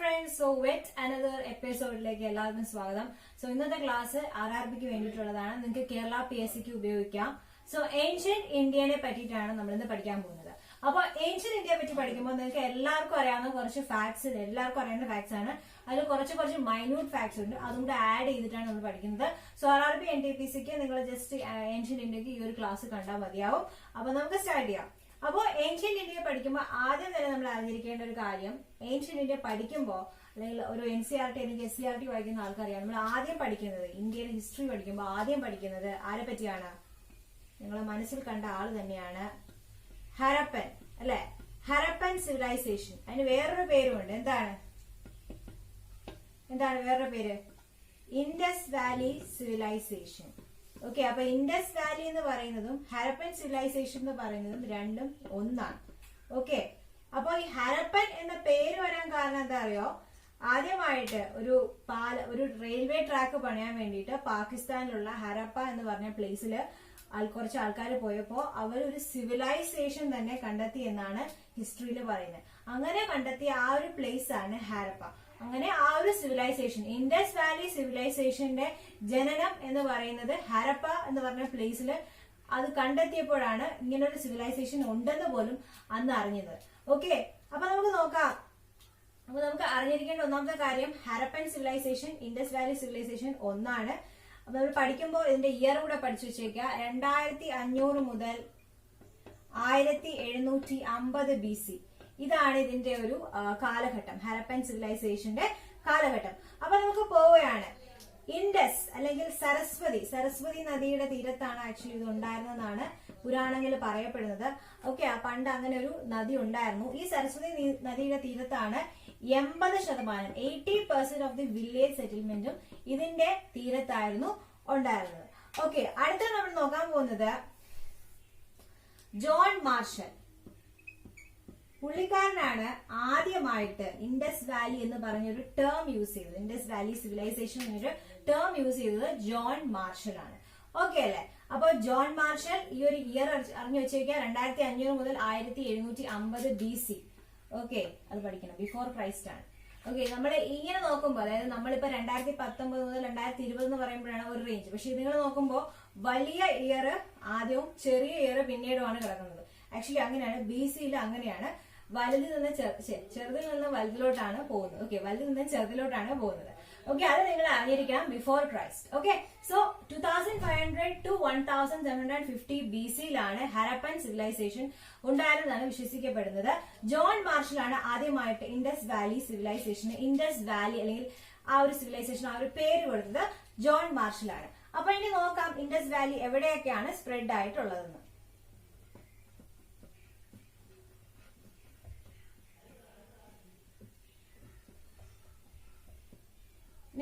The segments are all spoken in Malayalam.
friends, so with another episodeലേക്ക് എല്ലാവർക്കും സ്വാഗതം. സോ ഇന്നത്തെ ക്ലാസ് RRBക്ക് വേണ്ടിയിട്ടുള്ളതാണ്. നിങ്ങൾക്ക് കേരള PSCക്ക് ഉപയോഗിക്കാം. സോ ഏൻഷ്യന്റ് ഇന്ത്യനെ പറ്റിയിട്ടാണ് നമ്മൾ ഇന്ന് പഠിക്കാൻ പോകുന്നത്. അപ്പോൾ ഏൻഷ്യന്റ് ഇന്ത്യയെ പറ്റി പഠിക്കുമ്പോൾ നിങ്ങൾക്ക് എല്ലാവർക്കും അറിയാവുന്ന കുറച്ച് ഫാക്ട്സ്, എല്ലാവർക്കും അറിയുന്ന ഫാക്ട്സ് ആണ്. അതിൽ കുറച്ച് മൈന്യൂട്ട് ഫാക്ട്സ് ഉണ്ട്, അതും കൂടെ ആഡ് ചെയ്തിട്ടാണ് നമ്മൾ പഠിക്കുന്നത്. സോ RRB NTPCക്ക് നിങ്ങൾ ജസ്റ്റ് ഏൻഷ്യന്റ് ഇന്ത്യക്ക് ഈ ഒരു ക്ലാസ് കണ്ടാൽ മതിയാവും. അപ്പൊ നമുക്ക് സ്റ്റാർട്ട് ചെയ്യാം. അപ്പോൾ ഏൻഷ്യന്റ് ഇന്ത്യയെ പഠിക്കുമ്പോൾ ആദ്യം തന്നെ നമ്മൾ അറിഞ്ഞിരിക്കേണ്ട ഒരു കാര്യം, ഏൻഷ്യന്റ് ഇന്ത്യ പഠിക്കുമ്പോൾ അല്ലെങ്കിൽ ഒരു NCERT അല്ലെങ്കിൽ SCERT വായിക്കുന്ന ആൾക്കറിയാം, നമ്മൾ ആദ്യം പഠിക്കുന്നത് ഇന്ത്യയുടെ ഹിസ്റ്ററി പഠിക്കുമ്പോൾ ആദ്യം പഠിക്കുന്നത് ആരെ പറ്റിയാണ്? നിങ്ങളെ മനസ്സിൽ കണ്ട ആള് തന്നെയാണ് ഹരപ്പൻ, അല്ലെ? ഹരപ്പൻ സിവിലൈസേഷൻ. അതിന് വേറൊരു പേരുമുണ്ട്. എന്താണ് വേറൊരു പേര്? Indus valley civilization. ഓക്കെ, അപ്പൊ ഇൻഡസ് വാലി എന്ന് പറയുന്നതും ഹരപ്പൻ സിവിലൈസേഷൻ എന്ന് പറയുന്നതും രണ്ടും ഒന്നാണ്. ഓക്കെ, അപ്പൊ ഈ ഹരപ്പൻ എന്ന പേര് വരാൻ കാരണം എന്താ അറിയോ? ആദ്യമായിട്ട് ഒരു റെയിൽവേ ട്രാക്ക് പണിയാൻ വേണ്ടിയിട്ട് പാകിസ്ഥാനിലുള്ള ഹരപ്പ എന്ന് പറഞ്ഞ പ്ലേസില് കുറച്ച് ആൾക്കാർ പോയപ്പോ അവർ ഒരു സിവിലൈസേഷൻ തന്നെ കണ്ടെത്തി എന്നാണ് ഹിസ്റ്ററിയിൽ പറയുന്നത്. അങ്ങനെ കണ്ടെത്തിയ ആ ഒരു പ്ലേസ് ആണ് ഹരപ്പ. അങ്ങനെ ആ ഒരു സിവിലൈസേഷൻ, ഇൻഡസ് വാലി സിവിലൈസേഷന്റെ ജനനം എന്ന് പറയുന്നത് ഹരപ്പ എന്ന് പറഞ്ഞ പ്ലേസിൽ അത് കണ്ടെത്തിയപ്പോഴാണ് ഇങ്ങനൊരു സിവിലൈസേഷൻ ഉണ്ടെന്ന് പോലും അന്ന് അറിഞ്ഞത്. ഓക്കെ, അപ്പൊ നമുക്ക് നോക്കാം. അപ്പൊ നമുക്ക് അറിഞ്ഞിരിക്കേണ്ട ഒന്നാമത്തെ കാര്യം, Harappan civilization, Indus valley civilization ഒന്നാണ്. അപ്പൊ നമ്മൾ പഠിക്കുമ്പോൾ ഇതിന്റെ ഇയർ കൂടെ പഠിച്ചു വെച്ചേക്കുക. 2500 മുതൽ 1750 BC. ഇതാണ് ഇതിന്റെ ഒരു കാലഘട്ടം, ഹരപ്പൻ സിവിലൈസേഷന്റെ കാലഘട്ടം. അപ്പൊ നമുക്ക് പോവുകയാണ്. ഇൻഡസ് അല്ലെങ്കിൽ സരസ്വതി നദിയുടെ തീരത്താണ് ആക്ച്വലി ഇത് ഉണ്ടായിരുന്നെന്നാണ് പുരാണങ്ങളിൽ പറയപ്പെടുന്നത്. ഓക്കെ, പണ്ട് അങ്ങനെ ഒരു നദി ഉണ്ടായിരുന്നു. ഈ സരസ്വതി നദിയുടെ തീരത്താണ് 80% ഓഫ് ദി വില്ലേജ് സെറ്റിൽമെന്റും ഇതിന്റെ തീരത്തായിരുന്നു ഉണ്ടായിരുന്നത്. ഓക്കെ, അടുത്ത നമ്മൾ നോക്കാൻ പോകുന്നത് ജോൺ മാർഷൽ. പുള്ളിക്കാരനാണ് ആദ്യമായിട്ട് ഇൻഡസ് വാലി എന്ന് പറഞ്ഞൊരു ടേം യൂസ് ചെയ്തത്. ഇൻഡസ് വാലി സിവിലൈസേഷൻ എന്നൊരു ടേം യൂസ് ചെയ്തത് ജോൺ മാർഷൽ ആണ്. ഓക്കെ അല്ലെ? അപ്പൊ ജോൺ മാർഷൽ ഈ ഒരു ഇയർ അറിഞ്ഞു വെച്ചേക്കുക. 2500 മുതൽ 1750 BC. ഓക്കെ, അത് പഠിക്കണം, ബിഫോർ ക്രൈസ്റ്റ് ആണ്. ഓക്കെ, നമ്മൾ ഇങ്ങനെ നോക്കുമ്പോൾ, അതായത് നമ്മളിപ്പോ 2019 മുതൽ 2020 എന്ന് പറയുമ്പോഴാണ് ഒരു റേഞ്ച്. പക്ഷെ നിങ്ങൾ നോക്കുമ്പോൾ വലിയ ഇയർ ആദ്യവും ചെറിയ ഇയർ പിന്നീടുമാണ് കിടക്കുന്നത്. ആക്ച്വലി അങ്ങനെയാണ്, BCയിൽ അങ്ങനെയാണ്. ചെറുതിൽ നിന്ന് വലുതിലോട്ടാണ് പോകുന്നത്. ഓക്കെ, വലുതിൽ നിന്ന് ചെറുതിലോട്ടാണ് പോകുന്നത്. ഓക്കെ, അത് നിങ്ങൾ അറിഞ്ഞിരിക്കണം, before Christ. Okay, so 2500 to 1750 BCയിലാണ് ഹരപ്പൻ സിവിലൈസേഷൻ ഉണ്ടായിരുന്നതാണ് വിശ്വസിക്കപ്പെടുന്നത്. ജോൺ മാർഷൽ ആണ് ആദ്യമായിട്ട് ഇൻഡസ് വാലി സിവിലൈസേഷന്, ഇൻഡസ് വാലി അല്ലെങ്കിൽ ആ ഒരു സിവിലൈസേഷൻ ആ ഒരു പേര് കൊടുത്തത് ജോൺ മാർഷൽ ആണ്. അപ്പൊ ഇനി നോക്കാം ഇൻഡസ് വാലി എവിടെയൊക്കെയാണ് സ്പ്രെഡ് ആയിട്ടുള്ളതെന്ന്.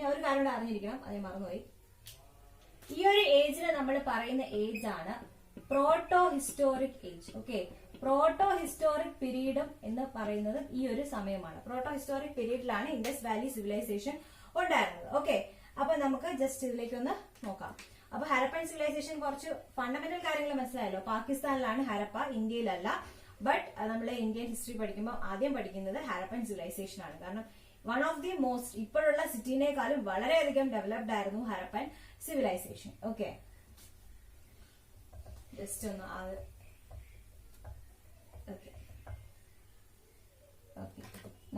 ഒരു കാര്യം കൂടെ അറിഞ്ഞിരിക്കണം, അത് മറന്നുപോയി. ഈ ഒരു ഏജിനെ നമ്മൾ പറയുന്ന ഏജ് ആണ് proto historic age. Okay, proto historic പീരീഡും എന്ന് പറയുന്നത് ഈ ഒരു സമയമാണ്. പ്രോട്ടോ ഹിസ്റ്റോറിക് പീരീഡിലാണ് ഇൻഡസ് വാലി സിവിലൈസേഷൻ ഉണ്ടായിരുന്നത്. ഓക്കെ, അപ്പൊ നമുക്ക് ജസ്റ്റ് ഇതിലേക്കൊന്ന് നോക്കാം. അപ്പൊ ഹരപ്പൻ സിവിലൈസേഷൻ കുറച്ച് ഫണ്ടമെന്റൽ കാര്യങ്ങൾ മനസ്സിലായല്ലോ. പാകിസ്ഥാനിലാണ് ഹരപ്പ, ഇന്ത്യയിലല്ല. ബട്ട് നമ്മൾ ഇന്ത്യൻ ഹിസ്റ്ററി പഠിക്കുമ്പോൾ ആദ്യം പഠിക്കുന്നത് ഹരപ്പൻ സിവിലൈസേഷൻ ആണ്. കാരണം വൺ ഓഫ് ദി മോസ്റ്റ്, ഇപ്പോഴുള്ള സിറ്റിനേക്കാളും വളരെയധികം ഡെവലപ്ഡ് ആയിരുന്നു ഹരപ്പൻ സിവിലൈസേഷൻ. ഓക്കെ, ജസ്റ്റ് ഒന്ന് okay okay,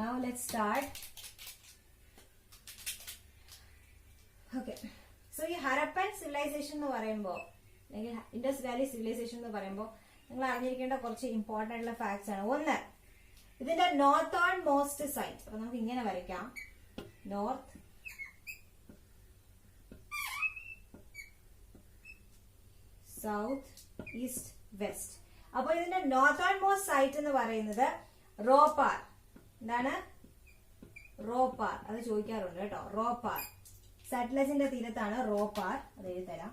now let's start. Okay, so ഈ ഹരപ്പൻ സിവിലൈസേഷൻ എന്ന് പറയുമ്പോൾ അല്ലെങ്കിൽ ഇൻഡസ് വാലി സിവിലൈസേഷൻ എന്ന് പറയുമ്പോൾ നിങ്ങൾ അറിഞ്ഞിരിക്കേണ്ട കുറച്ച് ഇമ്പോർട്ടന്റ് ആയിട്ടുള്ള ഫാക്ട്സ് ആണ്. ഒന്ന്, ഇതിന്റെ നോർത്തേൺ മോസ്റ്റ് സൈറ്റ്. അപ്പൊ നമുക്ക് ഇങ്ങനെ വരയ്ക്കാം, നോർത്ത്, സൗത്ത്, ഈസ്റ്റ്, വെസ്റ്റ്. അപ്പൊ ഇതിന്റെ നോർത്തേൺ മോസ്റ്റ് സൈറ്റ് എന്ന് പറയുന്നത് റോപ്പാർ. എന്താണ് റോപ്പാർ? അത് ചോദിക്കാറുണ്ട് കേട്ടോ. റോപ്പാർ സറ്റ്ലജിന്റെ തീരത്താണ് റോപ്പാർ. അത് എഴുതിത്തരാം,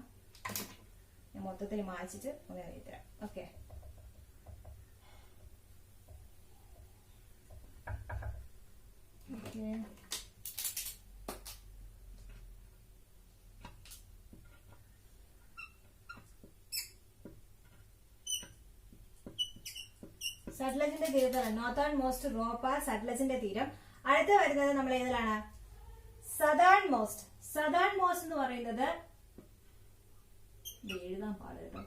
ഞാൻ മൊത്തത്തിൽ മായ്ച്ചിട്ട് ഒന്ന് എഴുതിത്തരാം. ഓക്കെ, സറ്റ്ലജിന്റെ തീരത്താണ് നോർത്തേൺ മോസ്റ്റ് റോപ്പാർ, സറ്റ്ലജിന്റെ തീരം. അടുത്ത വരുന്നത് നമ്മൾ ഏതിലാണ്? സദേൺ മോസ്റ്റ് എന്ന് പറയുന്നത് എഴുതാൻ പാട് കേട്ടോ.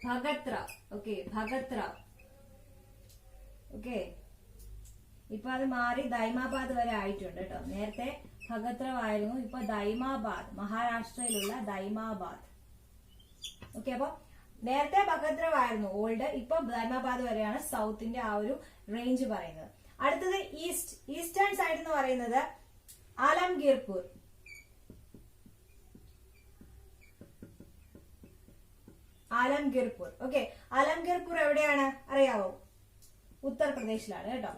ഭഗത് റാവ്. ഓക്കെ, ഇപ്പൊ അത് മാറി ദൈമാബാദ് വരെ ആയിട്ടുണ്ട് കേട്ടോ. നേരത്തെ ഭഗത് റാവ് ആയിരുന്നു, ഇപ്പൊ ദൈമാബാദ്, മഹാരാഷ്ട്രയിലുള്ള ദൈമാബാദ്. ഓക്കെ, അപ്പൊ നേരത്തെ ഭഗത് റാവ് ആയിരുന്നു ഓൾഡ്, ഇപ്പൊ ദൈമാബാദ് വരെയാണ് സൗത്തിന്റെ ആ ഒരു റേഞ്ച് പറയുന്നത്. അടുത്തത് ഈസ്റ്റേൺ സൈഡ് എന്ന് പറയുന്നത് ആലംഗീർപൂർ. ഓക്കെ, ആലംഗീർപൂർ എവിടെയാണ് അറിയാവോ? ഉത്തർപ്രദേശിലാണ് കേട്ടോ.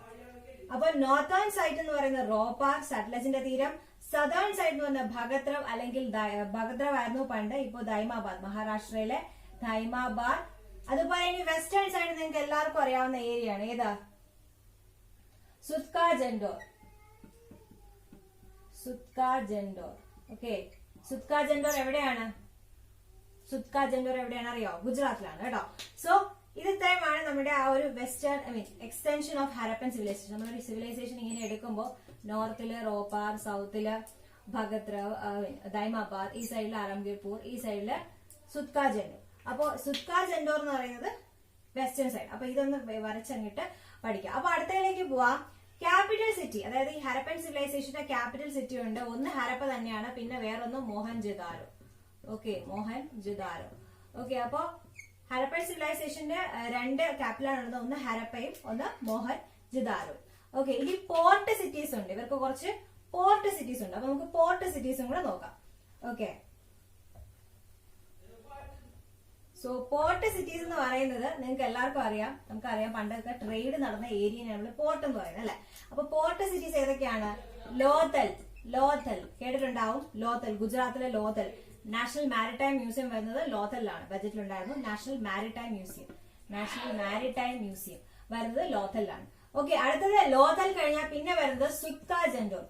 അപ്പൊ നോർത്തേൺ സൈഡ് എന്ന് പറയുന്നത് റോപ്പാർ, സട്ലജിന്റെ തീരം. സദേൺ സൈഡ് എന്ന് പറഞ്ഞ ഭഗത് റാവ് അല്ലെങ്കിൽ ഭഗത് റാവ് ആയിരുന്നു പണ്ട്, ഇപ്പൊ ദൈമാബാദ്, മഹാരാഷ്ട്രയിലെ ദൈമാബാദ്. അതുപോലെ ഇനി വെസ്റ്റേൺ സൈഡ് നിങ്ങൾക്ക് എല്ലാവർക്കും അറിയാവുന്ന ഏരിയ ആണ്. ഏതാ? സുത്ക ജൻഡോർ. ഓക്കെ, സുത്ക ജൻഡോർ എവിടെയാണ് അറിയാവോ? ഗുജറാത്തിലാണ് കേട്ടോ. സോ ഇത് ഇത്രയുമാണ് നമ്മുടെ ആ ഒരു western extension of Harappan civilization. നമ്മളൊരു സിവിലൈസേഷൻ ഇങ്ങനെ എടുക്കുമ്പോൾ നോർത്തില് റോപ്പാർ, സൗത്തില് ഭഗത് റാവ്, ദൈമാബാദ്, ഈ സൈഡില് ആലംഗീർപൂർ, ഈ സൈഡില് സുത്ക ജൻഡോർ. അപ്പോ സുത്ക ജൻഡോർ എന്ന് പറയുന്നത് വെസ്റ്റേൺ സൈഡ്. അപ്പൊ ഇതൊന്ന് വരച്ചങ്ങിട്ട് പഠിക്കാം. അപ്പൊ അടുത്തതിലേക്ക് പോവാം. ക്യാപിറ്റൽ സിറ്റി, അതായത് ഈ ഹരപ്പൻ സിവിലൈസേഷന്റെ ക്യാപിറ്റൽ സിറ്റി ഉണ്ട്. ഒന്ന് ഹരപ്പ തന്നെയാണ്, പിന്നെ വേറൊന്ന് മോഹൻജൊദാരോ. ഓക്കെ, അപ്പോ ഹരപ്പൻ സിവിലൈസേഷന്റെ രണ്ട് ക്യാപിറ്റലാണ്, ഒന്ന് ഹരപ്പയും ഒന്ന് മോഹൻജൊദാരോ. ഓക്കെ, ഇനി പോർട്ട് സിറ്റീസ് ഉണ്ട്. ഇവർക്ക് കുറച്ച് പോർട്ട് സിറ്റീസ് ഉണ്ട്. അപ്പൊ നമുക്ക് പോർട്ട് സിറ്റീസും കൂടെ നോക്കാം. ഓക്കെ, സോ പോർട്ട് സിറ്റീസ് എന്ന് പറയുന്നത് നിങ്ങൾക്ക് എല്ലാവർക്കും അറിയാം, നമുക്കറിയാം പണ്ടൊക്കെ ട്രേഡ് നടന്ന ഏരിയയാണ് നമ്മൾ പോർട്ട് എന്ന് പറയുന്നത് അല്ലെ. അപ്പൊ പോർട്ട് സിറ്റീസ് ഏതൊക്കെയാണ്? ലോഥൽ കേട്ടിട്ടുണ്ടാവും. ഗുജറാത്തിലെ ലോഥൽ. നാഷണൽ മാരിടൈം മ്യൂസിയം വരുന്നത് ലോഥലിലാണ്. ബജറ്റിലുണ്ടായിരുന്നു നാഷണൽ മാരിടൈം മ്യൂസിയം വരുന്നത് ലോഥലിലാണ്. ഓക്കെ, അടുത്തത് ലോഥൽ കഴിഞ്ഞാൽ പിന്നെ വരുന്നത് സുത്ക ജൻഡോർ.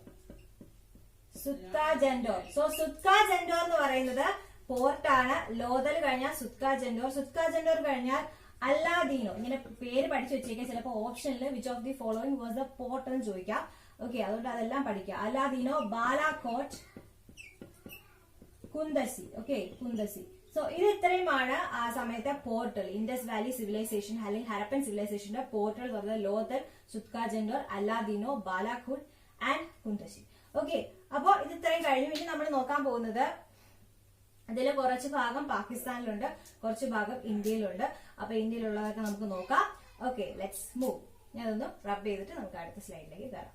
സോ സുത്ക ജൻഡോർ എന്ന് പറയുന്നത് പോർട്ടാണ്. ലോഥൽ കഴിഞ്ഞാൽ സുത്ക ജൻഡോർ കഴിഞ്ഞാൽ അല്ലാദീനോ. ഇങ്ങനെ പേര് പഠിച്ചു വെച്ചേക്കാം. ചിലപ്പോൾ ഓപ്ഷനിൽ which of the following was the port എന്ന് ചോദിക്കാം. ഓക്കെ, അതുകൊണ്ട് അതെല്ലാം പഠിക്കുക. അല്ലാദീനോ, ബാലാകോട്ട്, കുന്ദസി. ഓക്കെ, സോ ഇത് ഇത്രയുമാണ് ആ സമയത്തെ പോർട്ടൽ. ഇൻഡസ് വാലി സിവിലൈസേഷൻ അല്ലെങ്കിൽ ഹരപ്പൻ സിവിലൈസേഷന്റെ പോർട്ടൽ പറഞ്ഞത് ലോഥൽ, സുത്ക ജൻഡോർ, അല്ലാദീനോ, ബാലാകോട്ട് ആൻഡ് കുന്ദസി. ഓക്കെ, അപ്പോ ഇത് ഇത്രയും കഴിഞ്ഞു. ഇനി നമ്മൾ നോക്കാൻ പോകുന്നത് അതിൽ കുറച്ച് ഭാഗം പാകിസ്ഥാനിലുണ്ട്, കുറച്ച് ഭാഗം ഇന്ത്യയിലുണ്ട്. അപ്പൊ ഇന്ത്യയിലുള്ളതൊക്കെ നമുക്ക് നോക്കാം. Okay, let's move. ഞാനൊന്ന് റബ് ചെയ്തിട്ട് നമുക്ക് അടുത്ത സ്ലൈഡിലേക്ക് കയറാം.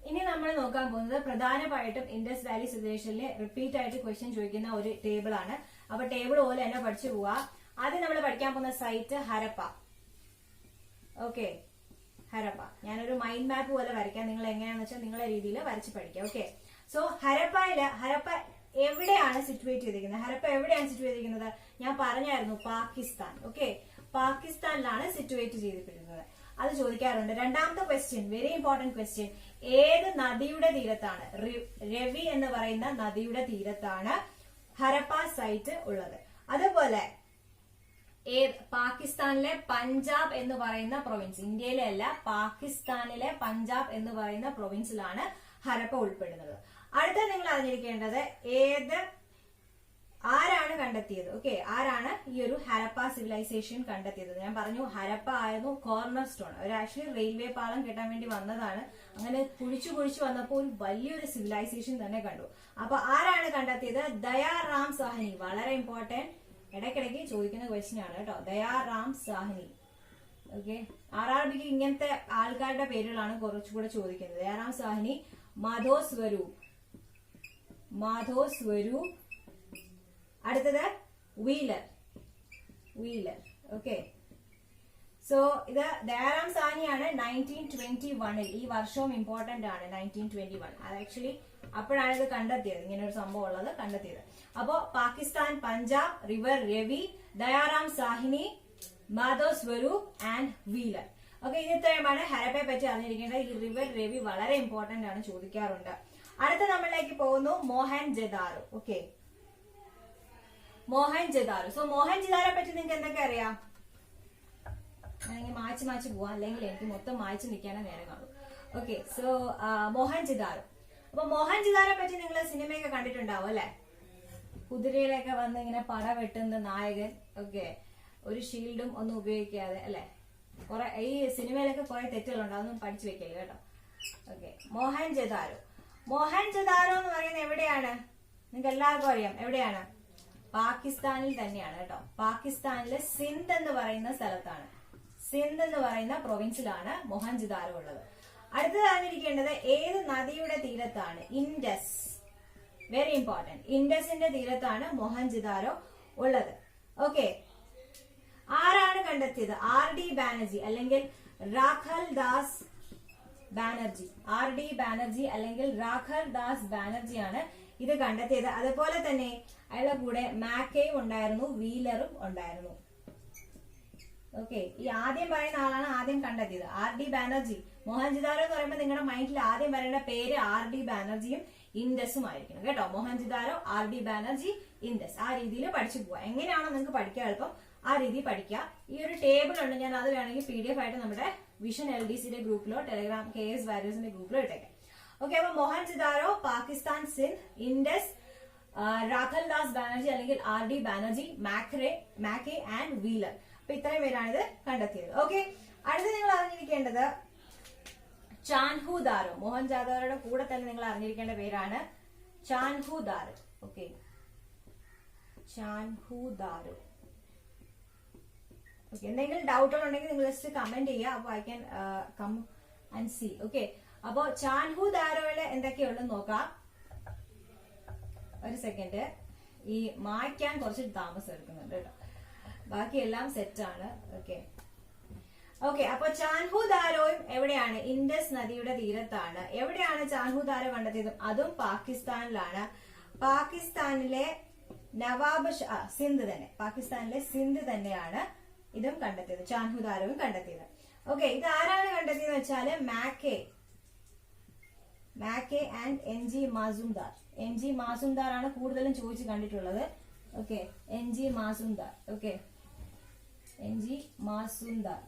ഇനി നമ്മൾ നോക്കാൻ പോകുന്നത് പ്രധാനമായിട്ടും ഇൻഡസ് വാലി സിവിലൈസേഷനിലെ റിപ്പീറ്റ് ആയിട്ട് ക്വസ്റ്റ്യൻ ചോദിക്കുന്ന ഒരു ടേബിൾ ആണ്. അപ്പൊ ടേബിൾ പോലെ തന്നെ പഠിച്ചു പോവാ. ആദ്യം നമ്മൾ പഠിക്കാൻ പോകുന്ന സൈറ്റ് ഹരപ്പ. ഓക്കെ, ഹരപ്പ ഞാനൊരു മൈൻഡ് മാപ്പ് പോലെ വരയ്ക്കാം. നിങ്ങൾ എങ്ങനെയാണെന്ന് വെച്ചാൽ നിങ്ങളുടെ രീതിയിൽ വരച്ച് പഠിക്കാം. ഓക്കെ, സോ ഹരപ്പ എവിടെയാണ് സിറ്റുവേറ്റ് ചെയ്തിരിക്കുന്നത്? ഞാൻ പറഞ്ഞായിരുന്നു പാകിസ്ഥാൻ. ഓക്കെ, പാകിസ്ഥാനിലാണ് സിറ്റുവേറ്റ് ചെയ്തിരിക്കുന്നത്. അത് ചോദിക്കാറുണ്ട്. രണ്ടാമത്തെ ക്വസ്റ്റ്യൻ, വെരി ഇമ്പോർട്ടന്റ് ക്വസ്റ്റ്യൻ, ഏത് നദിയുടെ തീരത്താണ്? രവി എന്ന് പറയുന്ന നദിയുടെ തീരത്താണ് ഹരപ്പ സൈറ്റ് ഉള്ളത്. അതുപോലെ പാകിസ്ഥാനിലെ പഞ്ചാബ് എന്ന് പറയുന്ന പ്രൊവിൻസ്, ഇന്ത്യയിലെ അല്ല, പാകിസ്ഥാനിലെ പഞ്ചാബ് എന്ന് പറയുന്ന പ്രൊവിൻസിലാണ് ഹരപ്പ ഉൾപ്പെടുന്നത്. അടുത്ത നിങ്ങൾ അറിഞ്ഞിരിക്കേണ്ടത് ആരാണ് കണ്ടെത്തിയത്? ഓക്കെ, ആരാണ് ഈ ഒരു ഹരപ്പ സിവിലൈസേഷൻ കണ്ടെത്തിയത്? ഞാൻ പറഞ്ഞു ഹരപ്പ ആയിരുന്നു കോർണർ സ്റ്റോൺ. അവർ ആക്ച്വലി റെയിൽവേ പാളം കെട്ടാൻ വേണ്ടി വന്നതാണ്. അങ്ങനെ കുഴിച്ചു വന്നപ്പോൾ ഒരു വലിയൊരു സിവിലൈസേഷൻ തന്നെ കണ്ടു. അപ്പൊ ആരാണ് കണ്ടെത്തിയത്? ദയാറാം സാഹ്നി. വളരെ ഇമ്പോർട്ടന്റ്, ഇടയ്ക്കിടയ്ക്ക് ചോദിക്കുന്ന ക്വസ്റ്റ്യൻ ആണ് കേട്ടോ. ദയാറാം സാഹ്നി. ഓക്കെ, RRBക്ക് ഇങ്ങനത്തെ ആൾക്കാരുടെ പേരുകളാണ് കുറച്ചുകൂടെ ചോദിക്കുന്നത്. ദയാറാം സാഹ്നി, മാധോ സ്വരൂപ്. അടുത്തത് വീലർ. ഓക്കെ, സോ ഇത് ദയാറാം സാഹ്നിയാണ് 1921. ഈ വർഷവും ഇമ്പോർട്ടന്റ് ആണ്. 1921 അത് ആക്ച്വലി അപ്പോഴാണ് ഇത് കണ്ടെത്തിയത്, ഇങ്ങനെ ഒരു സംഭവം ഉള്ളത് കണ്ടെത്തിയത്. അപ്പോ Pakistan, Punjab, river Ravi, Dayaram Sahni, Madho Swarup and Wheeler. Okay, ഇത് ഇത്രയുമാണ് ഹരപ്പയെ പറ്റി അറിഞ്ഞിരിക്കേണ്ടത്. ഈ റിവർ രവി വളരെ ഇമ്പോർട്ടന്റ് ആണ്, ചോദിക്കാറുണ്ട്. അടുത്ത നമ്മളിലേക്ക് പോകുന്നു മോഹൻജൊദാരോ. ഓക്കെ, മോഹൻജദാരോ. സോ മോഹൻജദാരോ പറ്റി നിങ്ങൾക്ക് എന്തൊക്കെ അറിയാം? അല്ലെങ്കിൽ മാച്ച് പോവാം, അല്ലെങ്കിൽ എനിക്ക് മൊത്തം മായ്ച്ചു നിൽക്കാനേ നേരം കാണും. Okay, so Mohenjo-daro. അപ്പൊ മോഹൻജദാരോ പറ്റി നിങ്ങൾ സിനിമയൊക്കെ കണ്ടിട്ടുണ്ടാവും അല്ലെ? കുതിരയിലൊക്കെ വന്ന് ഇങ്ങനെ പട വെട്ടുന്ന നായകൻ. ഓക്കെ, ഒരു ഷീൽഡും ഒന്നും ഉപയോഗിക്കാതെ അല്ലെ? കുറെ ഈ സിനിമയിലൊക്കെ കുറെ തെറ്റുകളുണ്ട്, അതൊന്നും പഠിച്ചു വെക്കല്ലേ കേട്ടോ. ഓക്കെ, മോഹൻജദാരോ. മോഹൻജദാരോ എന്ന് പറയുന്നത് എവിടെയാണ്? നിങ്ങൾക്ക് എല്ലാവർക്കും അറിയാം എവിടെയാണ്? പാകിസ്ഥാനിൽ തന്നെയാണ് കേട്ടോ. പാകിസ്ഥാനിലെ സിന്ധ് എന്ന് പറയുന്ന സ്ഥലത്താണ്, സിന്ധ് എന്ന് പറയുന്ന പ്രൊവിൻസിലാണ് മോഹൻജദാരോ ഉള്ളത്. അടുത്തത് അറിഞ്ഞിരിക്കേണ്ടത് ഏത് നദിയുടെ തീരത്താണ്? ഇൻഡസ്. Very important. ഇൻഡസിന്റെ തീരത്താണ് മോഹൻജദാരോ ഉള്ളത്. ഓക്കെ, ആരാണ് കണ്ടെത്തിയത്? RD ബാനർജി അല്ലെങ്കിൽ രാഖൽ ദാസ് ബാനർജി. RD ബാനർജി അല്ലെങ്കിൽ രാഖൽ ദാസ് ബാനർജിയാണ് ഇത് കണ്ടെത്തിയത്. അതുപോലെ തന്നെ അയാളുടെ കൂടെ മാക്കയും ഉണ്ടായിരുന്നു, വീലറും ഉണ്ടായിരുന്നു. ഓക്കെ, ഈ ആദ്യം പറയുന്ന ആളാണ് ആദ്യം കണ്ടെത്തിയത്, RD ബാനർജി. മോഹൻജദാരോ എന്ന് പറയുമ്പോൾ നിങ്ങളുടെ മൈൻഡിൽ ആദ്യം പറയുന്ന പേര് RD ബാനർജിയും ഇൻഡസും ആയിരിക്കണം കേട്ടോ. Mohenjodaro, RD Banerjee, Indus. ആ രീതിയിൽ പഠിച്ചു പോവാ. എങ്ങനെയാണോ നിങ്ങൾക്ക് പഠിക്കാൻ എളുപ്പം ആ രീതി പഠിക്കുക. ഈ ഒരു ടേബിൾ ഉണ്ട്, ഞാൻ അത് വേണമെങ്കിൽ PDF ആയിട്ട് നമ്മുടെ വിഷൻ LDCയുടെ ഗ്രൂപ്പിലോ ടെലിഗ്രാം KS വാരിയേഴ്സിന്റെ ഗ്രൂപ്പിലോ ഇട്ടേക്കാം. ഓക്കെ, അപ്പൊ മോഹൻജദാരോ, പാകിസ്ഥാൻ, സിന്ധ്, ഇൻഡസ്, രാഖൽ ദാസ് ബാനർജി അല്ലെങ്കിൽ RD ബാനർജി, മാക്കേ ആൻഡ് വീലർ. അപ്പൊ ഇത്രയും പേരാണ് ഇത് കണ്ടെത്തിയത്. ഓക്കെ, അടുത്ത് നിങ്ങൾ അറിഞ്ഞിരിക്കേണ്ടത് ചാൻഹുദാരോ. മോഹൻജദാരോയുടെ കൂടെ തന്നെ നിങ്ങൾ അറിഞ്ഞിരിക്കേണ്ട പേരാണ് ചാൻഹുദാരോ. ഓക്കെ, ചാൻഹുദാരോ. ഓക്കെ, എന്തെങ്കിലും ഡൗട്ടുകൾ ഉണ്ടെങ്കിൽ നിങ്ങൾ ജസ്റ്റ് കമന്റ് ചെയ്യുക. അപ്പൊ I can come and see. Okay, അപ്പോ ചാൻഹുദാരോയില് എന്തൊക്കെയുള്ളതെന്ന് നോക്കാം. ഒരു സെക്കൻഡ്, ഈ മായ്ക്കാൻ കുറച്ച് താമസം എടുക്കുന്നുണ്ട് കേട്ടോ. ബാക്കിയെല്ലാം സെറ്റാണ്. ഓക്കെ, അപ്പൊ ചാൻഹുദാരോയും എവിടെയാണ്? ഇൻഡസ് നദിയുടെ തീരത്താണ്. എവിടെയാണ് ചാൻഹുദാരോ കണ്ടെത്തിയത്? അതും പാകിസ്ഥാനിലാണ്. പാകിസ്ഥാനിലെ നവാബ് സിന്ധ് തന്നെ, പാകിസ്ഥാനിലെ സിന്ധ് തന്നെയാണ് ഇതും കണ്ടെത്തിയത്, ചാൻഹുദാരോയും കണ്ടെത്തിയത്. ഓക്കെ, ഇത് ആരാണ് കണ്ടെത്തിയെന്ന് വെച്ചാല് Mackay and NG Majumdar. NG Majumdar ആണ് കൂടുതലും ചോദിച്ച് കണ്ടിട്ടുള്ളത്. Okay, NG Majumdar. Okay, NG Majumdar.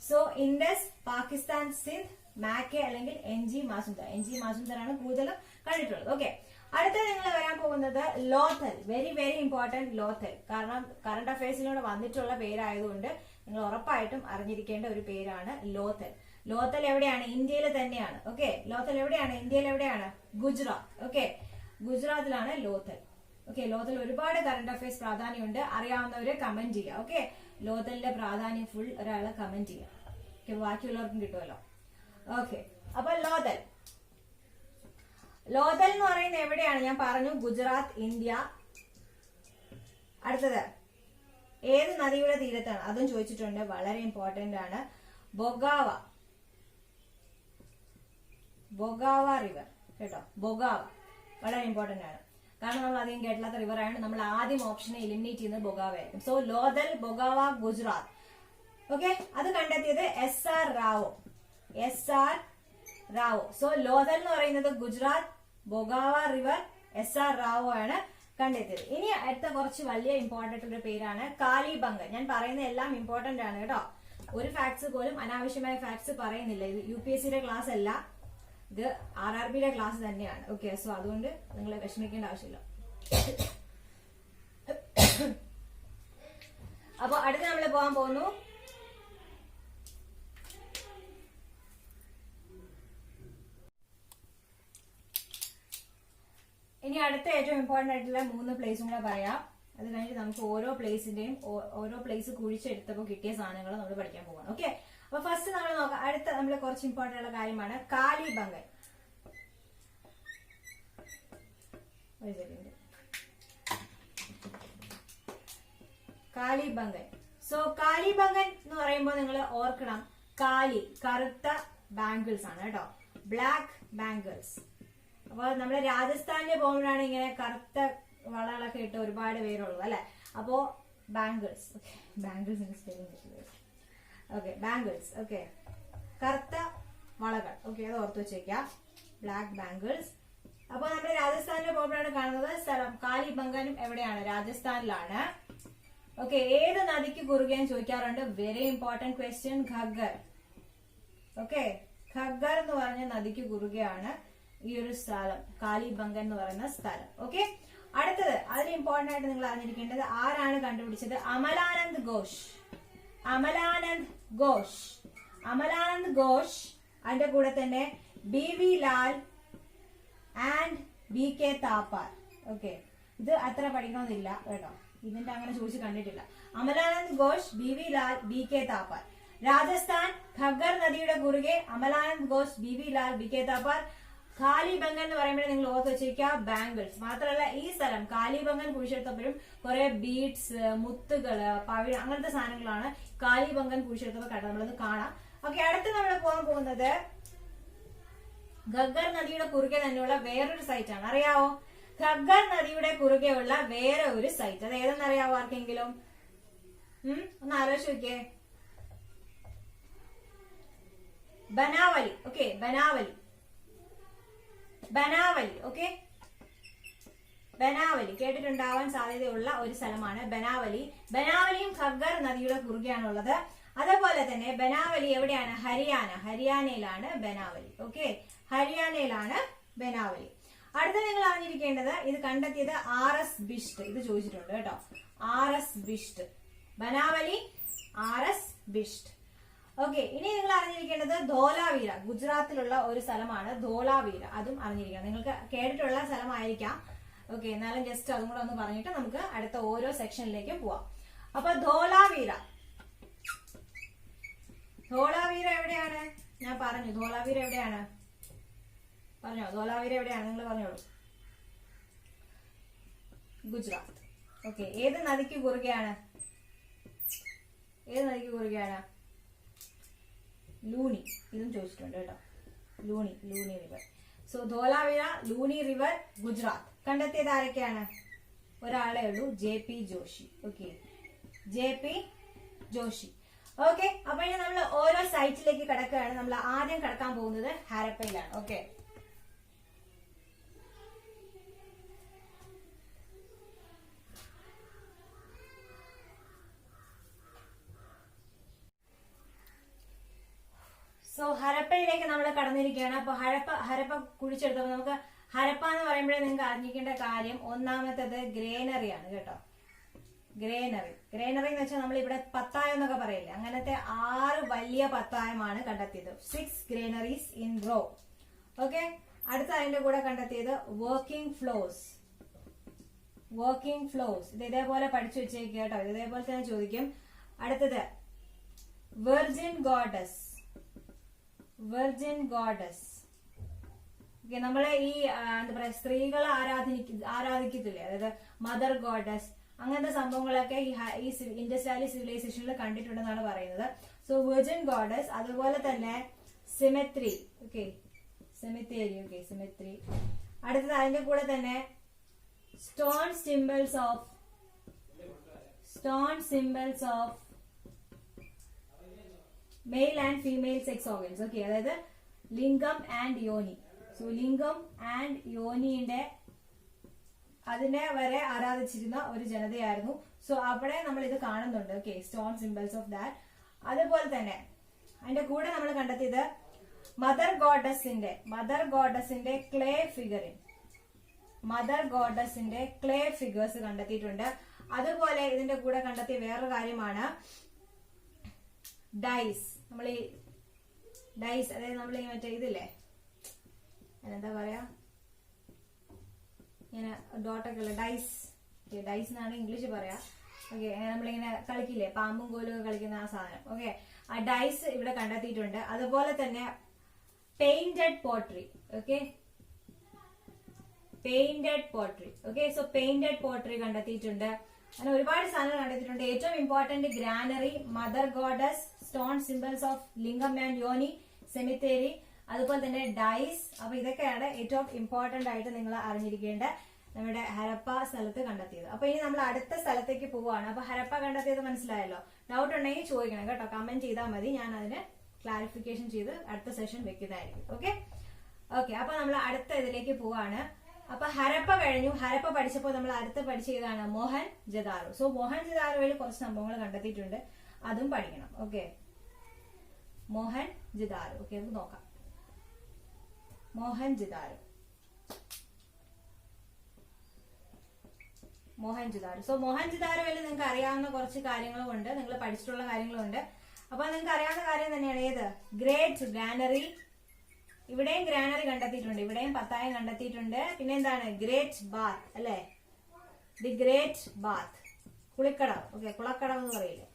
So Indus, Pakistan, Sindh, Mackay അല്ലെങ്കിൽ NG മാസുംദാർ. NG മാസുംദാർ ആണ് കൂടുതലും കണ്ടിട്ടുള്ളത്. ഓക്കെ, അടുത്ത നിങ്ങൾ വരാൻ പോകുന്നത് Lothal. Very very important Lothal. കാരണം കറണ്ട് അഫയേഴ്സിലൂടെ വന്നിട്ടുള്ള പേരായതുകൊണ്ട് നിങ്ങൾ ഉറപ്പായിട്ടും അറിഞ്ഞിരിക്കേണ്ട ഒരു പേരാണ് ലോഥൽ. ലോഥൽ എവിടെയാണ്? ഇന്ത്യയിൽ തന്നെയാണ്. ഓക്കെ, ലോഥൽ എവിടെയാണ്? ഇന്ത്യയിൽ എവിടെയാണ്? ഗുജറാത്ത്. ഓക്കെ, ഗുജറാത്തിലാണ് ലോഥൽ. ഓക്കെ, ലോഥൽ ഒരുപാട് കറണ്ട് അഫയേഴ്സ് പ്രാധാന്യമുണ്ട്. അറിയാവുന്നവര് കമന്റ് ചെയ്യുക. ഓക്കെ, ലോഥലിന്റെ പ്രാധാന്യം ഫുൾ ഒരാളെ കമന്റ് ചെയ്യുക. ഓക്കെ, ബാക്കിയുള്ളവർക്കും കിട്ടുമല്ലോ. ഓക്കെ, അപ്പൊ ലോഥൽ എന്ന് പറയുന്നത് എവിടെയാണ്? ഞാൻ പറഞ്ഞു ഗുജറാത്ത്, ഇന്ത്യ. അടുത്തത് ഏത് നദിയുടെ തീരത്താണ്? അതും ചോദിച്ചിട്ടുണ്ട്, വളരെ ഇമ്പോർട്ടന്റ് ആണ്. ബൊഗാവ റിവർ കേട്ടോ. ബൊഗാവ വളരെ ഇമ്പോർട്ടന്റ് ആണ്. കാരണം നമ്മൾ അധികം കേട്ടില്ലാത്ത റിവർ ആണ്. നമ്മൾ ആദ്യം ഓപ്ഷനെ എലിമിനേറ്റ് ചെയ്യുന്നത് ബൊഗാവയായിരിക്കും. സോ ലോഥൽ, ബൊഗാവ, ഗുജറാത്ത്. ഓക്കെ, അത് കണ്ടെത്തിയത് SR റാവോ. സോ ലോഥൽ എന്ന് പറയുന്നത് ഗുജറാത്ത്, ബൊഗാവ റിവർ, SR റാവോ ആണ് കണ്ടെത്തിയത്. ഇനി അടുത്ത കുറച്ച് വലിയ ഇമ്പോർട്ടന്റ് ഒരു പേരാണ് കാലിബംഗൻ. ഞാൻ പറയുന്ന എല്ലാം ഇമ്പോർട്ടന്റ് ആണ് കേട്ടോ. ഒരു ഫാക്ട്സ് പോലും അനാവശ്യമായ ഫാക്ട്സ് പറയുന്നില്ല. ഇത് UPSCയുടെ ക്ലാസ് അല്ല, ഇത് RRBയുടെ ക്ലാസ് തന്നെയാണ്. ഓക്കെ, സോ അതുകൊണ്ട് നിങ്ങൾ വിഷമിക്കേണ്ട ആവശ്യമില്ല. അപ്പൊ അടുത്ത് നമ്മൾ പോകാൻ പോകുന്നു ഇനി അടുത്ത ഏറ്റവും ഇമ്പോർട്ടന്റ് ആയിട്ടുള്ള 3 പ്ലേസും കൂടെ പറയാം. അത് കഴിഞ്ഞിട്ട് നമുക്ക് ഓരോ പ്ലേസിന്റെയും ഓരോ പ്ലേസ് കുഴിച്ചെടുത്തപ്പോൾ കിട്ടിയ സാധനങ്ങൾ നമ്മൾ പഠിക്കാൻ പോവാണ്. ഓക്കെ, അപ്പൊ ഫസ്റ്റ് നമ്മൾ നോക്കാം. അടുത്ത നമ്മൾ കുറച്ച് ഇമ്പോർട്ടന്റ് ഉള്ള കാര്യമാണ് കാലിബംഗൻ. കാലിബംഗൻ. സോ കാലിബംഗൻ എന്ന് പറയുമ്പോൾ നിങ്ങൾ ഓർക്കണം, കാലി കറുത്ത ബാംഗിൾസ് ആണ് കേട്ടോ, ബ്ലാക്ക് ബാംഗിൾസ്. അപ്പൊ നമ്മള് രാജസ്ഥാനിൽ പോകുമ്പോഴാണ് ഇങ്ങനെ കറുത്ത വളകളൊക്കെ ഇട്ട് ഒരുപാട് പേരുള്ളത് അല്ലെ. അപ്പോ ബാംഗിൾസ്. ബാംഗിൾസിന്റെ സ്പെല്ലിംഗ്. Okay, bangles. ഓക്കെ, കറുത്ത വളകൾ. ഓക്കെ, അത് ഓർത്ത് വെച്ചേക്കാം. Black bangles. അപ്പൊ നമ്മൾ രാജസ്ഥാനിൽ പോകുമ്പോഴാണ് കാണുന്നത് സ്ഥലം കാലിബംഗനും എവിടെയാണ്? രാജസ്ഥാനിലാണ്. ഓക്കെ, ഏത് നദിക്ക് കുറുകെ ചോദിക്കാറുണ്ട്? Very important question. Ghaggar. Okay, Ghaggar എന്ന് പറഞ്ഞ നദിക്ക് കുറുകെയാണ് ഈ ഒരു സ്ഥലം, കാലിബംഗൻ എന്ന് പറയുന്ന സ്ഥലം. ഓക്കെ, അടുത്തത് അതിൽ ഇമ്പോർട്ടന്റ് ആയിട്ട് നിങ്ങൾ അറിഞ്ഞിരിക്കേണ്ടത് ആരാണ് കണ്ടുപിടിച്ചത്? അമലാനന്ദ് ഘോഷ്. അമലാനന്ദ് ഘോഷ്. അമലാനന്ദ് ഘോഷ്. അതിന്റെ കൂടെ തന്നെ BV Lal and BK Thapar. Okay, ഇത് അത്ര പഠിക്കണമെന്നില്ല കേട്ടോ, ഇതിന്റെ അങ്ങനെ ചോദിച്ച് കണ്ടിട്ടില്ല. അമലാനന്ദ് ഘോഷ്, BV ലാൽ, BK താപ്പാർ. രാജസ്ഥാൻ ഘഗ്ഗർ നദിയുടെ കുറുകെ അമലാനന്ദ് ഘോഷ്, BV ലാൽ, BK താപ്പാർ. കാലിബംഗൻ എന്ന് പറയുമ്പോൾ നിങ്ങൾ ഓർത്ത് വെച്ചിരിക്കുക ബാംഗിൾസ്. മാത്രമല്ല ഈ സ്ഥലം കാലിബംഗൻ കുഴിച്ചെടുത്തപ്പോഴും കുറെ ബീഡ്സ്, മുത്തുകള്, പവിഴ അങ്ങനത്തെ സാധനങ്ങളാണ് കാലിബംഗൻ കുഴിച്ചെടുത്തപ്പോൾ കണ്ടത്. നമ്മളത് കാണാം. ഓക്കെ, അടുത്ത് നമ്മൾ പോകാൻ പോകുന്നത് ഘഗ്ഗർ നദിയുടെ കുറുകെ തന്നെയുള്ള വേറൊരു സൈറ്റ് ആണ്. അറിയാവോ? ഘഗ്ഗർ നദിയുടെ കുറുകെയുള്ള വേറെ ഒരു സൈറ്റ്, അത് ഏതെന്ന് അറിയാവോ ആർക്കെങ്കിലും? ഒന്ന് ആലോചിച്ച് നോക്കിയേ. ബനാവലി. ഓക്കെ, ബനാവലി. ബനാവലി. ഓക്കെ, ബനാവലി കേട്ടിട്ടുണ്ടാവാൻ സാധ്യതയുള്ള ഒരു സ്ഥലമാണ് ബനാവലി. ബനാവലിയും ഘഗ്ഗർ നദിയുടെ കുറുകെയാണുള്ളത്. അതുപോലെ തന്നെ ബനാവലി എവിടെയാണ്? ഹരിയാന. ഹരിയാനയിലാണ് ബനാവലി. ഓക്കെ, ഹരിയാനയിലാണ് ബനാവലി. അടുത്ത നിങ്ങൾ അറിഞ്ഞിരിക്കേണ്ടത് ഇത് കണ്ടെത്തിയത് RS ബിഷ്ട്. ഇത് ചോദിച്ചിട്ടുണ്ട് കേട്ടോ, RS Bisht. Banawali, RS Bisht. Okay, ഇനി നിങ്ങൾ അറിഞ്ഞിരിക്കേണ്ടത് ധോലാവീര. ഗുജറാത്തിലുള്ള ഒരു സ്ഥലമാണ് ധോലാവീര. അതും അറിഞ്ഞിരിക്കണം. നിങ്ങൾക്ക് കേട്ടിട്ടുള്ള സ്ഥലമായിരിക്കാം. ഓക്കെ, എന്നാലും ജസ്റ്റ് അതും കൂടെ ഒന്ന് പറഞ്ഞിട്ട് നമുക്ക് അടുത്ത ഓരോ സെക്ഷനിലേക്ക് പോവാം. അപ്പൊ ധോലാവീര. ധോലാവീര എവിടെയാണ്? ഞാൻ പറഞ്ഞു. ധോലാവീര എവിടെയാണ്? പറഞ്ഞോ, ധോലാവീര എവിടെയാണ്? നിങ്ങൾ പറഞ്ഞോളൂ. ഗുജറാത്ത്. ഓക്കെ, ഏത് നദിക്ക് കുറുകെയാണ്? ഏത് നദിക്ക് കുറുകെയാണ്? ലൂണി. ഇതും ചോദിച്ചിട്ടുണ്ട് കേട്ടോ, Luni river. So Dholavira, Luni river, Gujarat. കണ്ടെത്തിയത് ആരൊക്കെയാണ്? ഒരാളെ ഉള്ളൂ, JP Joshi. Okay, JP Joshi. Okay, അപ്പൊ ഇനി നമ്മൾ ഓരോ സൈറ്റിലേക്ക് കിടക്കുകയാണ്. നമ്മൾ ആദ്യം കിടക്കാൻ പോകുന്നത് ഹാരപ്പയിലാണ്. ഓക്കെ, സോ ഹരപ്പയിലേക്ക് നമ്മൾ കടന്നിരിക്കുകയാണ്. അപ്പൊ ഹരപ്പ കുഴിച്ചെടുത്തപ്പോൾ നമുക്ക് ഹരപ്പ എന്ന് പറയുമ്പോഴേ നിങ്ങൾക്ക് അറിഞ്ഞിരിക്കേണ്ട കാര്യം ഒന്നാമത്തേത് ഗ്രേനറിയാണ് കേട്ടോ. ഗ്രേനറി എന്ന് വെച്ചാൽ നമ്മൾ ഇവിടെ പത്തായം എന്നൊക്കെ പറയില്ലേ, അങ്ങനത്തെ 6 വലിയ പത്തായമാണ് കണ്ടെത്തിയത്. 6 ഗ്രേനറീസ് ഇൻ റോ. ഓക്കെ, അടുത്ത അതിന്റെ കൂടെ കണ്ടെത്തിയത് വർക്കിംഗ് ഫ്ലോസ്. ഇത് ഇതേപോലെ പഠിച്ചു വെച്ചേക്ക് കേട്ടോ, ഇതേപോലെ തന്നെ ചോദിക്കും. അടുത്തത് വെർജിൻ ഗോഡസ്. നമ്മളെ ഈ എന്താ പറയാ, സ്ത്രീകളെ ആരാധിക്കത്തില്ലേ, അതായത് മദർ ഗോഡസ്, അങ്ങനത്തെ സംഭവങ്ങളൊക്കെ ഈ ഇൻഡസ് വാലി സിവിലൈസേഷനിൽ കണ്ടിട്ടുണ്ടെന്നാണ് പറയുന്നത്. So virgin goddess. അതുപോലെ തന്നെ സിമെട്രി. Okay, symmetry. അടുത്തത് അതിന്റെ കൂടെ തന്നെ stone symbols of male and female sex organs. Okay, അതായത് ലിംഗം ആൻഡ് യോനി. സോ ലിംഗം ആൻഡ് യോനിയുടെ അതിനെ വരെ ആരാധിച്ചിരുന്ന ഒരു ജനതയായിരുന്നു. സോ അവിടെ നമ്മൾ ഇത് കാണുന്നുണ്ട്. Okay, stone symbols of that. അതുപോലെ തന്നെ അതിന്റെ കൂടെ നമ്മൾ കണ്ടെത്തിയത് മദർ ഗോഡസിന്റെ ക്ലേ ഫിഗേഴ്സ് കണ്ടെത്തിയിട്ടുണ്ട്. അതുപോലെ ഇതിന്റെ കൂടെ കണ്ടെത്തിയ വേറൊരു കാര്യമാണ് ഡൈസ്. നമ്മൾ ഈ ഡൈസ്, അതായത് നമ്മൾ ഈ മറ്റേ ഇതില്ലേ, എന്താ പറയാ, ഇങ്ങനെ ഡോട്ടൊക്കെ ഉള്ള ഡൈസ് എന്നാണ് ഇംഗ്ലീഷ് പറയാ. ഓക്കെ, നമ്മളിങ്ങനെ കളിക്കില്ലേ, പാമ്പും കോലും കളിക്കുന്ന ആ സാധനം. ഓക്കെ, ആ ഡൈസ് ഇവിടെ കണ്ടെത്തിയിട്ടുണ്ട്. അതുപോലെ തന്നെ painted pottery. Okay, so painted pottery കണ്ടെത്തിയിട്ടുണ്ട്. അങ്ങനെ ഒരുപാട് സാധനങ്ങൾ കണ്ടെത്തിയിട്ടുണ്ട്. ഏറ്റവും important granary, mother goddess, stone symbols of ലിംഗം ആൻഡ് യോനി, സെമിത്തേരി, അതുപോലെ തന്നെ ഡൈസ്. അപ്പൊ ഇതൊക്കെയാണ് ഏറ്റവും ഇമ്പോർട്ടന്റ് ആയിട്ട് നിങ്ങൾ അറിഞ്ഞിരിക്കേണ്ട നമ്മുടെ ഹരപ്പ സ്ഥലത്ത് കണ്ടെത്തിയത്. അപ്പൊ ഇനി നമ്മൾ അടുത്ത സ്ഥലത്തേക്ക് പോവുകയാണ്. അപ്പൊ ഹരപ്പ കണ്ടെത്തിയത് മനസ്സിലായല്ലോ. ഡൗട്ട് ഉണ്ടെങ്കിൽ ചോദിക്കണം കേട്ടോ, കമന്റ് ചെയ്താൽ മതി. ഞാൻ അതിന് ക്ലാരിഫിക്കേഷൻ ചെയ്ത് അടുത്ത സെഷൻ വെക്കുന്നതായിരിക്കും. ഓക്കെ, അപ്പൊ നമ്മൾ അടുത്ത ഇതിലേക്ക് പോവാണ്. അപ്പൊ ഹരപ്പ കഴിഞ്ഞു. ഹരപ്പ പഠിച്ചപ്പോൾ നമ്മൾ അടുത്ത് പഠിച്ച ഏതാണ്? മോഹൻ ജദാരോ. സോ മോഹൻ ജദാരോയിൽ കുറച്ച് സംഭവങ്ങൾ കണ്ടെത്തിയിട്ടുണ്ട്, അതും പഠിക്കണം. ഓക്കെ, മോഹൻ ജദാരോ. ഓക്കെ, നമുക്ക് നോക്കാം. മോഹൻ ജദാരോ, മോഹൻ ജദാരോ. സോ മോഹൻ ജദാരോയിൽ നിങ്ങൾക്ക് അറിയാവുന്ന കുറച്ച് കാര്യങ്ങളും ഉണ്ട്, നിങ്ങൾ പഠിച്ചിട്ടുള്ള കാര്യങ്ങളും ഉണ്ട്. അപ്പൊ നിങ്ങൾക്ക് അറിയാവുന്ന കാര്യം തന്നെയാണ് ഏത്? Great granary. ഇവിടെയും ഗ്രാനറി കണ്ടെത്തിയിട്ടുണ്ട്, ഇവിടെയും പത്തായം കണ്ടെത്തിയിട്ടുണ്ട്. പിന്നെ എന്താണ്? ഗ്രേറ്റ് ബാത്ത് അല്ലെ, ദി ഗ്രേറ്റ് ബാത്ത്, കുളിക്കടവ്. ഓക്കെ, കുളക്കടവ് എന്ന് പറയില്ലേ,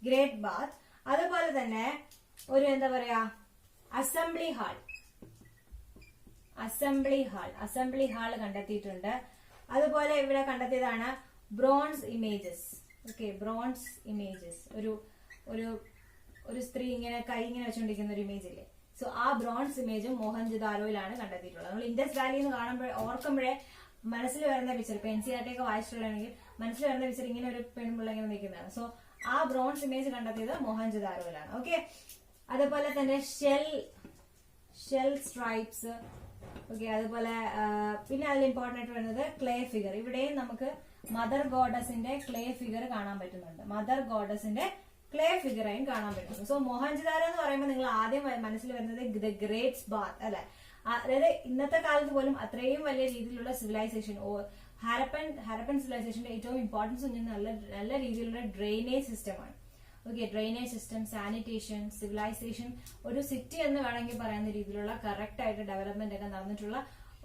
ഗ്രേറ്റ് ബാത്ത്. അതുപോലെ തന്നെ ഒരു എന്താ പറയാ, അസംബ്ലി ഹാൾ. അസംബ്ലി ഹാൾ കണ്ടെത്തിയിട്ടുണ്ട്. അതുപോലെ ഇവിടെ കണ്ടെത്തിയതാണ് bronze images. Okay, bronze images. ഒരു സ്ത്രീ ഇങ്ങനെ കൈ ഇങ്ങനെ വെച്ചുകൊണ്ടിരിക്കുന്ന ഒരു ഇമേജ് ഇല്ലേ, സോ ആ ബ്രോൺസ് ഇമേജും മോഹൻജദാരോയിലാണ് കണ്ടെത്തിയിട്ടുള്ളത്. നമ്മൾ ഇൻഡസ് വാലി എന്ന് കാണുമ്പോൾ ഓർക്കുമ്പോഴേ മനസ്സിൽ വരുന്ന പിക്ചർ, ഇപ്പൊ NCERT ഒക്കെ വായിച്ചിട്ടുള്ളതാണെങ്കിൽ മനസ്സിൽ വരുന്ന പിക്ചർ ഇങ്ങനെ ഒരു പെൺപിള്ള ഇങ്ങനെ നിൽക്കുന്നതാണ്. സോ ആ ബ്രോൺസ് ഇമേജ് കണ്ടെത്തിയത് മോഹൻജദാരോയിലാണ്. ഓക്കെ, അതുപോലെ തന്നെ ഷെൽ സ്ട്രൈപ്സ്. ഓക്കെ, അതുപോലെ പിന്നെ അതിൽ ഇമ്പോർട്ടന്റ് ആയിട്ട് വരുന്നത് ക്ലേ ഫിഗർ. ഇവിടെയും നമുക്ക് മദർ ഗോഡസിന്റെ ക്ലേ ഫിഗർ കാണാൻ പറ്റുന്നുണ്ട്. മദർ ഗോഡസിന്റെ ക്ലേ ഫിഗറായും കാണാൻ പറ്റുന്നു. സോ മോഹൻജദാരോ എന്ന് പറയുമ്പോൾ നിങ്ങൾ ആദ്യം മനസ്സിൽ വരുന്നത് ദ ഗ്രേറ്റ് ബാത്ത് അല്ലെ. അതായത് ഇന്നത്തെ കാലത്ത് പോലും അത്രയും വലിയ രീതിയിലുള്ള സിവിലൈസേഷൻ, ഹാരപ്പൻ സിവിലൈസേഷന്റെ ഏറ്റവും ഇമ്പോർട്ടൻസ് നല്ല രീതിയിലുള്ള ഡ്രെയിനേജ് സിസ്റ്റമാണ്. ഓക്കെ, ഡ്രെയിനേജ് സിസ്റ്റം, സാനിറ്റേഷൻ, സിവിലൈസേഷൻ, ഒരു സിറ്റി എന്ന് വേണമെങ്കിൽ പറയുന്ന രീതിയിലുള്ള കറക്റ്റ് ആയിട്ട് ഡെവലപ്മെന്റ് ഒക്കെ നടന്നിട്ടുള്ള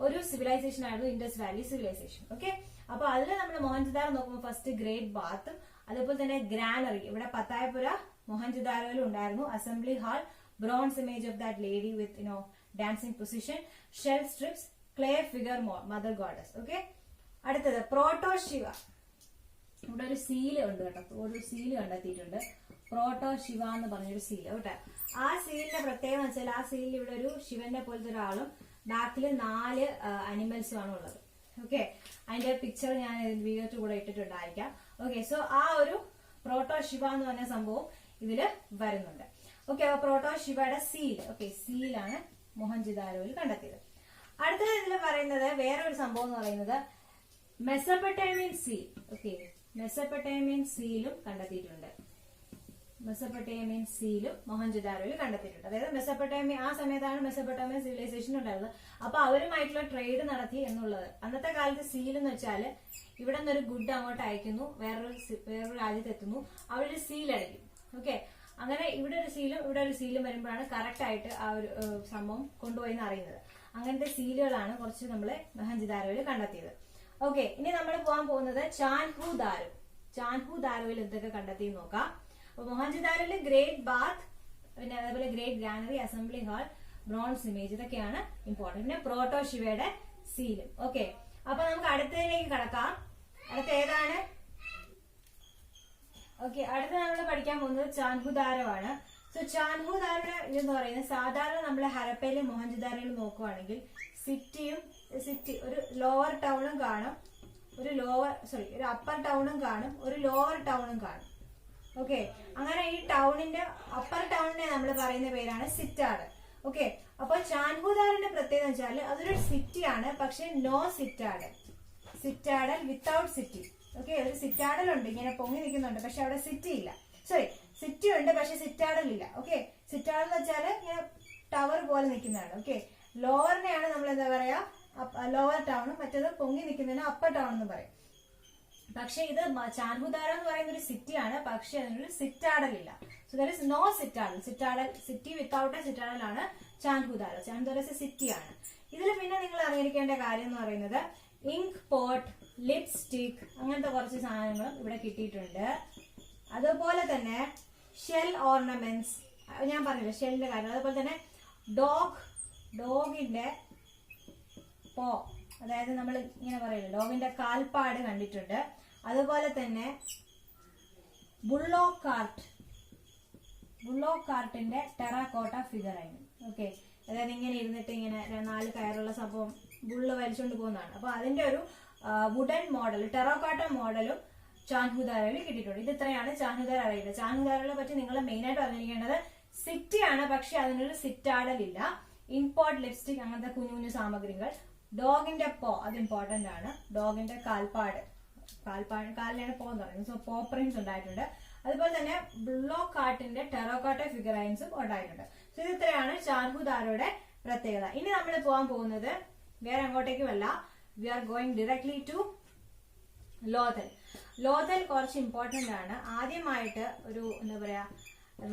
ഒരു സിവിലൈസേഷൻ ആയിരുന്നു ഇൻഡസ് വാലി സിവിലൈസേഷൻ. ഓക്കെ, അപ്പൊ അതിൽ നമ്മൾ മോഹൻജദാരോ നോക്കുമ്പോൾ ഫസ്റ്റ് ഗ്രേറ്റ് ബാത്തും അതുപോലെ തന്നെ ഗ്രാനറി. ഇവിടെ പത്തായപുര മോഹൻജദാരോയിലും ഉണ്ടായിരുന്നു. Assembly hall, bronze image of that lady with dancing position, shell strips, clay figure, mother goddess. Okay, അടുത്തത് പ്രോട്ടോ ശിവ. ഇവിടെ ഒരു സീല് ഉണ്ട് കേട്ടോ, ഒരു സീല് കണ്ടെത്തിയിട്ടുണ്ട്, പ്രോട്ടോ ശിവ എന്ന് പറഞ്ഞൊരു സീല് കേട്ടോ. ആ സീലിന്റെ പ്രത്യേകത വെച്ചാൽ ആ സീലിൽ ഇവിടെ ഒരു ശിവന്റെ പോലത്തെ ഒരാളും ബാക്കിൽ 4 അനിമൽസും ആണ് ഉള്ളത്. ഓക്കെ, അതിന്റെ പിക്ചർ ഞാൻ വീഡിയോട്ട് കൂടെ ഇട്ടിട്ടുണ്ടായിരിക്കാം. ഓക്കെ, സോ ആ ഒരു പ്രോട്ടോ ശിവ എന്ന് പറഞ്ഞ സംഭവം ഇതില് വരുന്നുണ്ട്. ഓക്കെ, അപ്പൊ പ്രോട്ടോ ശിവയുടെ സീൽ. ഓക്കെ, സീലാണ് മോഹൻജദാരോയിൽ കണ്ടെത്തിയത്. അടുത്തത് ഇതിൽ പറയുന്നത് വേറെ ഒരു സംഭവം എന്ന് പറയുന്നത് മെസോപ്പൊട്ടേമിയൻ സീൽ. ഓക്കെ, മെസോപ്പൊട്ടേമിയൻ സീലും കണ്ടെത്തിയിട്ടുണ്ട്. മെസോപ്പൊട്ടേമിയൻ സീലും മോഹൻജദാരോയിൽ കണ്ടെത്തിയിട്ടുണ്ട്. അതായത് മെസോപ്പൊട്ടേമിയ, ആ സമയത്താണ് മെസോപ്പൊട്ടേമിയൻ സിവിലൈസേഷൻ ഉണ്ടായിരുന്നത്. അപ്പൊ അവരുമായിട്ടുള്ള ട്രേഡ് നടത്തി എന്നുള്ളത്. അന്നത്തെ കാലത്ത് സീൽ എന്ന് വെച്ചാല് ഇവിടെ നിന്നൊരു ഗുഡ് അങ്ങോട്ട് അയക്കുന്നു, വേറൊരു രാജ്യത്ത് എത്തുന്നു, അവരൊരു സീൽ അടിക്കും. ഓക്കെ, അങ്ങനെ ഇവിടെ ഒരു സീലും ഇവിടെ ഒരു സീലും വരുമ്പോഴാണ് കറക്റ്റ് ആയിട്ട് ആ ഒരു സംഭവം കൊണ്ടുപോയി എന്ന് അറിയുന്നത്. അങ്ങനത്തെ സീലുകളാണ് കുറച്ച് നമ്മള് മോഹൻജദാരോയിൽ കണ്ടെത്തിയത്. ഓക്കെ, ഇനി നമ്മൾ പോകാൻ പോകുന്നത് ചാൻഹു ദാരോയിൽ എന്തൊക്കെ കണ്ടെത്തി നോക്കാം. അപ്പൊ മോഹൻജദാരോയിൽ ഗ്രേറ്റ് ബാത്ത്, പിന്നെ അതേപോലെ great granary, assembly hall, bronze image, ഇതൊക്കെയാണ് ഇമ്പോർട്ടന്റ്. പിന്നെ പ്രോട്ടോ ശിവയുടെ സീലും. ഓക്കെ, അപ്പൊ നമുക്ക് അടുത്തതിലേക്ക് കടക്കാം. അടുത്ത ഏതാണ്? ഓക്കെ, അടുത്ത നമ്മൾ പഠിക്കാൻ പോകുന്നത് ചാൻഹുദാരോ ആണ്. സോ ചാൻഹുദാരോ ഇതെന്ന് പറയുന്നത് സാധാരണ നമ്മൾ ഹരപ്പയിലും മോഹൻജദാരോയിലും നോക്കുവാണെങ്കിൽ സിറ്റി ഒരു ലോവർ ടൗണും കാണും, ഒരു അപ്പർ ടൗണും കാണും, ഒരു ലോവർ ടൗണും കാണും. ഓക്കെ, അങ്ങനെ ഈ ടൗണിന്റെ അപ്പർ ടൗണിനെ നമ്മൾ പറയുന്ന പേരാണ് സിറ്റാഡൽ. ഓക്കെ, അപ്പൊ ചാൻഹുദാരോന്റെ പ്രത്യേകത വെച്ചാൽ അതൊരു സിറ്റിയാണ്, പക്ഷെ no citadel without city. Okay, ഒരു സിറ്റാഡൽ ഉണ്ട്, ഇങ്ങനെ പൊങ്ങി നിൽക്കുന്നുണ്ട്, പക്ഷെ അവിടെ സിറ്റി ഇല്ല. സിറ്റി ഉണ്ട്, പക്ഷെ സിറ്റാഡൽ ഇല്ല. ഓക്കെ, സിറ്റാഡൽ എന്ന് വെച്ചാൽ ഇങ്ങനെ ടവർ പോലെ നിൽക്കുന്നതാണ്. ഓക്കെ, ലോവറിനെയാണ് നമ്മൾ എന്താ പറയാ ലോവർ ടൗണും, മറ്റേത് പൊങ്ങി നിൽക്കുന്നതിന് അപ്പർ ടൗൺ എന്ന് പറയും. പക്ഷെ ഇത് ചാൻഹുദാരോ എന്ന് പറയുന്ന ഒരു സിറ്റിയാണ്, പക്ഷെ അതിനൊരു സിറ്റാഡൽ ഇല്ല. So there is no citadel. City without a citadel ആണ് ചാൻഹുദാരോ. ചാൻഹുദാരോ സിറ്റിയാണ്. ഇതിൽ പിന്നെ നിങ്ങൾ അറിഞ്ഞിരിക്കേണ്ട കാര്യം എന്ന് പറയുന്നത് ഇങ്ക് പോട്ട്, ലിപ്സ്റ്റിക്, അങ്ങനത്തെ കുറച്ച് സാധനങ്ങളും ഇവിടെ കിട്ടിയിട്ടുണ്ട്. അതുപോലെ തന്നെ ഷെൽ ഓർണമെന്റ്സ്, ഞാൻ പറഞ്ഞില്ല ഷെല്ലിന്റെ കാര്യം. അതുപോലെ തന്നെ ഡോഗിന്റെ പോ, അതായത് നമ്മൾ ഇങ്ങനെ പറയില്ല, ഡോഗിന്റെ കാൽപ്പാട് കണ്ടിട്ടുണ്ട്. അതുപോലെ തന്നെ ബുള്ളോക്ക് കാർട്ടിന്റെ ടെറാക്കോട്ട ഫിഗർ ആയിരുന്നു. ഓക്കെ, അതായത് ഇങ്ങനെ ഇരുന്നിട്ട് ഇങ്ങനെ 4 കയറുള്ള സംഭവം ബുള്ള് വലിച്ചുകൊണ്ട് പോകുന്നതാണ്. അപ്പൊ അതിന്റെ ഒരു വുഡൻ മോഡൽ, ടെറാക്കോട്ട മോഡലും ചാൻഹുദാരോയിൽ കിട്ടിയിട്ടുണ്ട്. ഇത് ഇത്രയാണ് ചാൻഹുദാരോ അറിയുന്നത്. ചാൻഹുദാരോയെ പറ്റി നിങ്ങൾ മെയിൻ ആയിട്ട് അറിഞ്ഞിരിക്കേണ്ടത് സിറ്റിയാണ്, പക്ഷെ അതിനൊരു സിറ്റാഡൽ ഇല്ല. ഇമ്പോർട്ട് ലിപ്സ്റ്റിക്, അങ്ങനത്തെ കുഞ്ഞു സാമഗ്രികൾ, ഡോഗിന്റെ പോ, അത് ഇമ്പോർട്ടന്റ് ആണ്. ഡോഗിന്റെ കാലിനാണ് പോ എന്ന് പറയുന്നത്. സോ പോ പ്രിന്റ്സ് ഉണ്ടായിട്ടുണ്ട്. അതുപോലെ തന്നെ ബ്ലോക്ക് കാർട്ടിന്റെ ടെറോക്കോട്ട ഫിഗറൈൻസും ഉണ്ടായിട്ടുണ്ട്. സോ ഇത് ഇത്രയാണ് ചാർഹുദാരോയുടെ പ്രത്യേകത. ഇനി നമ്മൾ പോകാൻ പോകുന്നത് വേറെ അങ്ങോട്ടേക്കുമല്ല, we are going directly to Lothal. Lothal കുറച്ച് ഇമ്പോർട്ടന്റ് ആണ്. ആദ്യമായിട്ട് ഒരു എന്താ പറയാ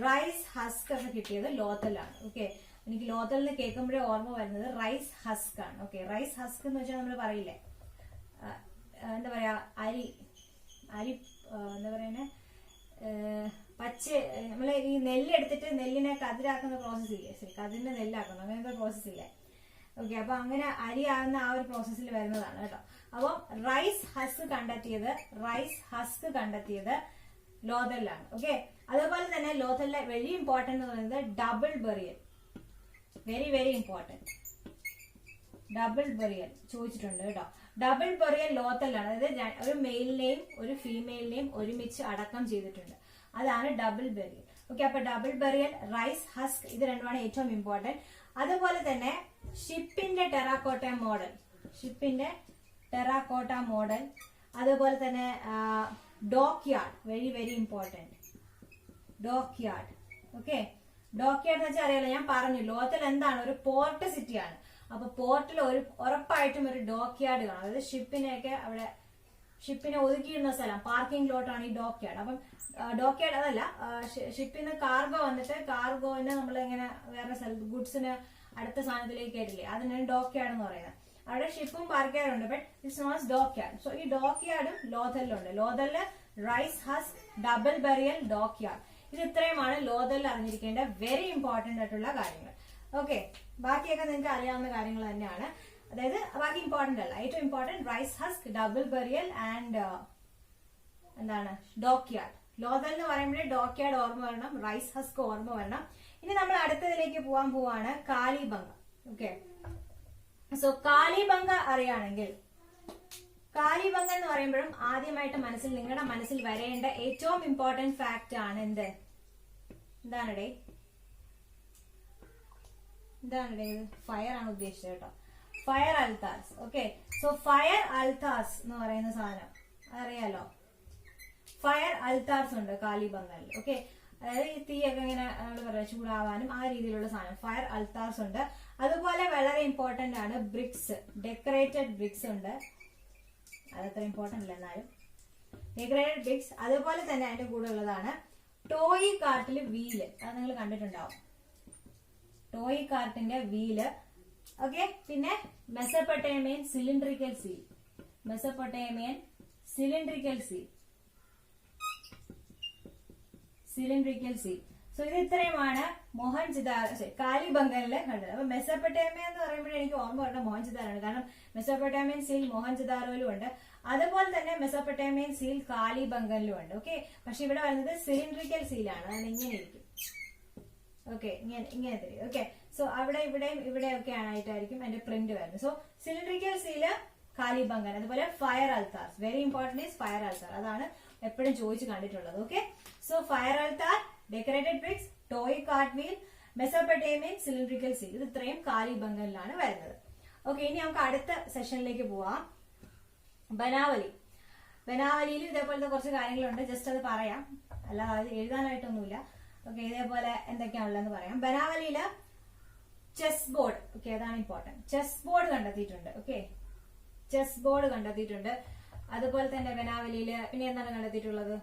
റൈസ് ഹസ്ക് ഒക്കെ കിട്ടിയത് ലോഥലാണ്. ഓക്കെ, എനിക്ക് ലോഥലിന് കേൾക്കുമ്പോഴേ ഓർമ്മ വരുന്നത് റൈസ് ഹസ്ക് ആണ്. ഓക്കെ, റൈസ് ഹസ്ക് എന്ന് വെച്ചാൽ നമ്മൾ പറയില്ലേ എന്താ പറയാ അരി എന്താ പറയുന്നത് പച്ച, നമ്മള് ഈ നെല്ലെടുത്തിട്ട് നെല്ലിനെ കതിരാക്കുന്ന പ്രോസസ് ഇല്ലേ, ശരി കതിരിന്റെ നെല്ലാക്കുന്നു, അങ്ങനത്തെ പ്രോസസ് ഇല്ലേ. ഓക്കെ, അപ്പൊ അങ്ങനെ അരിയാകുന്ന ആ ഒരു പ്രോസസ്സിൽ വരുന്നതാണ് കേട്ടോ. അപ്പം റൈസ് ഹസ്ക് കണ്ടെത്തിയത് ലോഥലിലാണ്. ഓക്കെ, അതുപോലെ തന്നെ ലോഥലിലെ വെരി ഇമ്പോർട്ടന്റ് എന്ന് പറയുന്നത് double burial. Very very important. Double burial ചോദിച്ചിട്ടുണ്ട് കേട്ടോ. ഡബിൾ ബെറിയൽ ലോഥലിലാണ്. അതായത് ഒരു മെയിലിനെയും ഒരു ഫീമെയിലിനെയും ഒരുമിച്ച് അടക്കം ചെയ്തിട്ടുണ്ട്. അതാണ് ഡബിൾ ബെറിയൽ. ഓക്കെ, അപ്പൊ ഡബിൾ ബെറിയൽ, റൈസ് ഹസ്ക്, ഇത് രണ്ടുമാണ് ഏറ്റവും ഇമ്പോർട്ടന്റ്. അതുപോലെ തന്നെ ഷിപ്പിന്റെ ടെറാക്കോട്ട മോഡൽ, അതുപോലെ തന്നെ dock yard, very very important. Dock yard. Okay, dock yard എന്ന് വെച്ചാൽ അറിയാലോ, ഞാൻ പറഞ്ഞു ലോഥൽ എന്താണ്, ഒരു പോർട്ട് സിറ്റിയാണ്. അപ്പൊ പോർട്ടിൽ ഉറപ്പായിട്ടും ഒരു ഡോക്ക് യാർഡ് കാണും. അതായത് ഷിപ്പിനെ ഒതുക്കിയിരുന്ന സ്ഥലം, പാർക്കിംഗ് ലോട്ടാണ് ഈ ഡോക്ക് യാർഡ്. അപ്പം ഡോക്ക് യാർഡ് അതല്ല, ഷിപ്പിൽ നിന്ന് കാർഗോ വന്നിട്ട് കാർഗോനെ നമ്മൾ ഇങ്ങനെ വേറെ സ്ഥലത്ത് ഗുഡ്സിന് അടുത്ത സാധനത്തിലേക്ക് കയറ്റില്ലേ, അതിനാണ് ഡോക്ക് യാർഡ് എന്ന് പറയുന്നത്. അവിടെ ഷിപ്പും പാർക്ക് യാർഡുണ്ട്, but it's not dock yard. So ഈ ഡോക്ക് യാർഡും ലോഥലിലുണ്ട്. ലോഥലില് rice husk, double burial, dock yard, ഇത് ഇത്രയുമാണ് ലോഥലിൽ അറിഞ്ഞിരിക്കേണ്ട വെരി ഇമ്പോർട്ടന്റ് ആയിട്ടുള്ള കാര്യങ്ങൾ. ഓക്കെ, ബാക്കിയൊക്കെ നിങ്ങൾക്ക് അറിയാവുന്ന കാര്യങ്ങൾ തന്നെയാണ്. അതായത് ബാക്കി ഇമ്പോർട്ടന്റ് അല്ല, ഏറ്റവും important rice husk, double burial and എന്താണ് ഡോക്ക് യാർഡ്. ലോഥൽ എന്ന് പറയുമ്പോഴേ ഡോക്ക് യാർഡ് ഓർമ്മ വരണം, റൈസ് ഹസ്ക് ഓർമ്മ വരണം. ഇനി നമ്മൾ അടുത്തതിലേക്ക് പോവാൻ പോവാണ് കാലിബംഗ. ഓക്കെ, സോ കാലിബംഗ അറിയാണെങ്കിൽ, കാലിബംഗ എന്ന് പറയുമ്പോഴും ആദ്യമായിട്ട് നിങ്ങളുടെ മനസ്സിൽ വരേണ്ട ഏറ്റവും ഇമ്പോർട്ടന്റ് ഫാക്ട് ആണ് എന്താണിടേ ഇത് ഫയർ ആണ് ഉദ്ദേശിച്ചത് കേട്ടോ. ഫയർ അൽത്താസ്. ഓക്കെ, സോ ഫയർ അൽത്താസ് എന്ന് പറയുന്ന സാധനം അറിയാലോ. ഫയർ അൽത്താർസ് ഉണ്ട് കാലിബംഗലിൽ. ഓക്കെ, അതായത് ഈ തീയൊക്കെ ഇങ്ങനെ നമ്മൾ പറയാം ചൂടാവാനും ആ രീതിയിലുള്ള സാധനം ഫയർ അൽത്താർസ് ഉണ്ട്. അതുപോലെ വളരെ ഇമ്പോർട്ടന്റ് ആണ് ബ്രിക്സ്, ഡെക്കറേറ്റഡ് ബ്രിക്സ് ഉണ്ട്. അതത്ര ഇമ്പോർട്ടന്റ് അല്ല എന്നാലും ഡെക്കറേറ്റഡ് ബ്രിക്സ്. അതുപോലെ തന്നെ അതിന്റെ കൂടെ ഉള്ളതാണ് ടോയ് കാർട്ടിൽ വീല്, അത് നിങ്ങൾ കണ്ടിട്ടുണ്ടാവും, ടോയ് കാർട്ടിന്റെ വീല്. ഓക്കെ, പിന്നെ മെസപ്പൊട്ടേമിയൻ സിലിണ്ടറിക്കൽ സീൽ, സോ ഇത് ഇത്രയുമാണ് മൊഹൻജദാരോ കാലിബംഗലിലെ കണ്ടത്. അപ്പൊ മെസപ്പൊട്ടേമിയ എന്ന് പറയുമ്പോൾ എനിക്ക് ഓർമ്മ പറഞ്ഞ മൊഹൻജദാരാണ്, കാരണം മെസപ്പൊട്ടേമിയൻ സീൽ മൊഹൻജദാരോയിലും ഉണ്ട്, അതുപോലെ തന്നെ മെസപ്പൊട്ടേമിയൻ സീൽ കാലിബംഗലിലും ഉണ്ട്. ഓക്കെ, പക്ഷെ ഇവിടെ വരുന്നത് സിലിണ്ടറിക്കൽ സീലാണ്, അതാണ് ഇങ്ങനെ ഇരിക്കും. ഓക്കെ, ഇങ്ങനെ തരും. ഓക്കെ, സോ അവിടെ ഇവിടെയൊക്കെ ആയിട്ടായിരിക്കും അതിന്റെ പ്രിന്റ് വരുന്നത്. സോ സിലിണ്ടറിക്കൽ സീല് കാലിബംഗൻ, അതുപോലെ fire altar, very important is fire altar, അതാണ് എപ്പോഴും ചോദിച്ചു കണ്ടിട്ടുള്ളത്. Okay, so fire altar, decorated bricks, toy cart wheel, Mesopotamian cylindrical seal, ഇത് ഇത്രയും കാലിബംഗനിലാണ് വരുന്നത്. ഓക്കെ, ഇനി നമുക്ക് അടുത്ത സെഷനിലേക്ക് പോവാം. ബനാവലിയിൽ ഇതേപോലത്തെ കുറച്ച് കാര്യങ്ങളുണ്ട്, ജസ്റ്റ് അത് പറയാം, അല്ലാതെ അത് എഴുതാനായിട്ടൊന്നുമില്ല. ഓക്കെ, ഇതേപോലെ എന്തൊക്കെയാണുള്ളതെന്ന് പറയാം. ബനാവലിയില് ചെസ് ബോർഡ്, ഓക്കെ അതാണ് ഇമ്പോർട്ടന്റ്, ചെസ് ബോർഡ് കണ്ടെത്തിയിട്ടുണ്ട്. ഓക്കെ, ചെസ് ബോർഡ് കണ്ടെത്തിയിട്ടുണ്ട്. അതുപോലെ തന്നെ ബനാവലിയില് പിന്നെ എന്താണ് കണ്ടെത്തിയിട്ടുള്ളത്,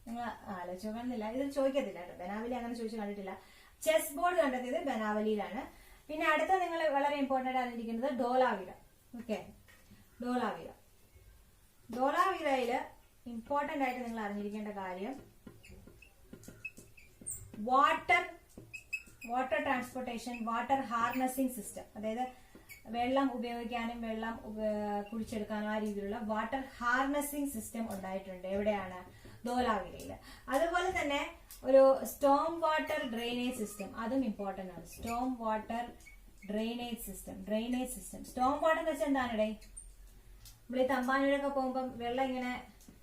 നിങ്ങൾ ആലോചിക്കണമെന്നില്ല, ഇത് ചോദിക്കത്തില്ല കേട്ടോ, ബനാവലി അങ്ങനെ ചോദിച്ചു കണ്ടിട്ടില്ല. ചെസ് ബോർഡ് കണ്ടെത്തിയത് ബനാവലിയിലാണ്. പിന്നെ അടുത്ത നിങ്ങൾ വളരെ ഇമ്പോർട്ടന്റ് ആയിരിക്കുന്നത് ഡോലാവില. ഓക്കെ, ഡോലാവിലയില് ഇമ്പോർട്ടന്റ് ആയിട്ട് നിങ്ങൾ അറിഞ്ഞിരിക്കേണ്ട കാര്യം water transportation, water harnessing system, അതായത് വെള്ളം ഉപയോഗിക്കാനും വെള്ളം കുടിച്ചെടുക്കാനും ആ രീതിയിലുള്ള വാട്ടർ ഹാർനസിംഗ് സിസ്റ്റം ഉണ്ടായിട്ടുണ്ട്. എവിടെയാണ്? ധോലാവിലയിൽ. അതുപോലെ തന്നെ ഒരു സ്റ്റോം വാട്ടർ ഡ്രെയിനേജ് സിസ്റ്റം, അതും ഇമ്പോർട്ടന്റ് ആണ്. Storm water drainage system. Storm water എന്ന് വെച്ചാൽ എന്താണ്? നമ്മൾ ഈ തമ്പാനൂരൊക്കെ പോകുമ്പോൾ വെള്ളം ഇങ്ങനെ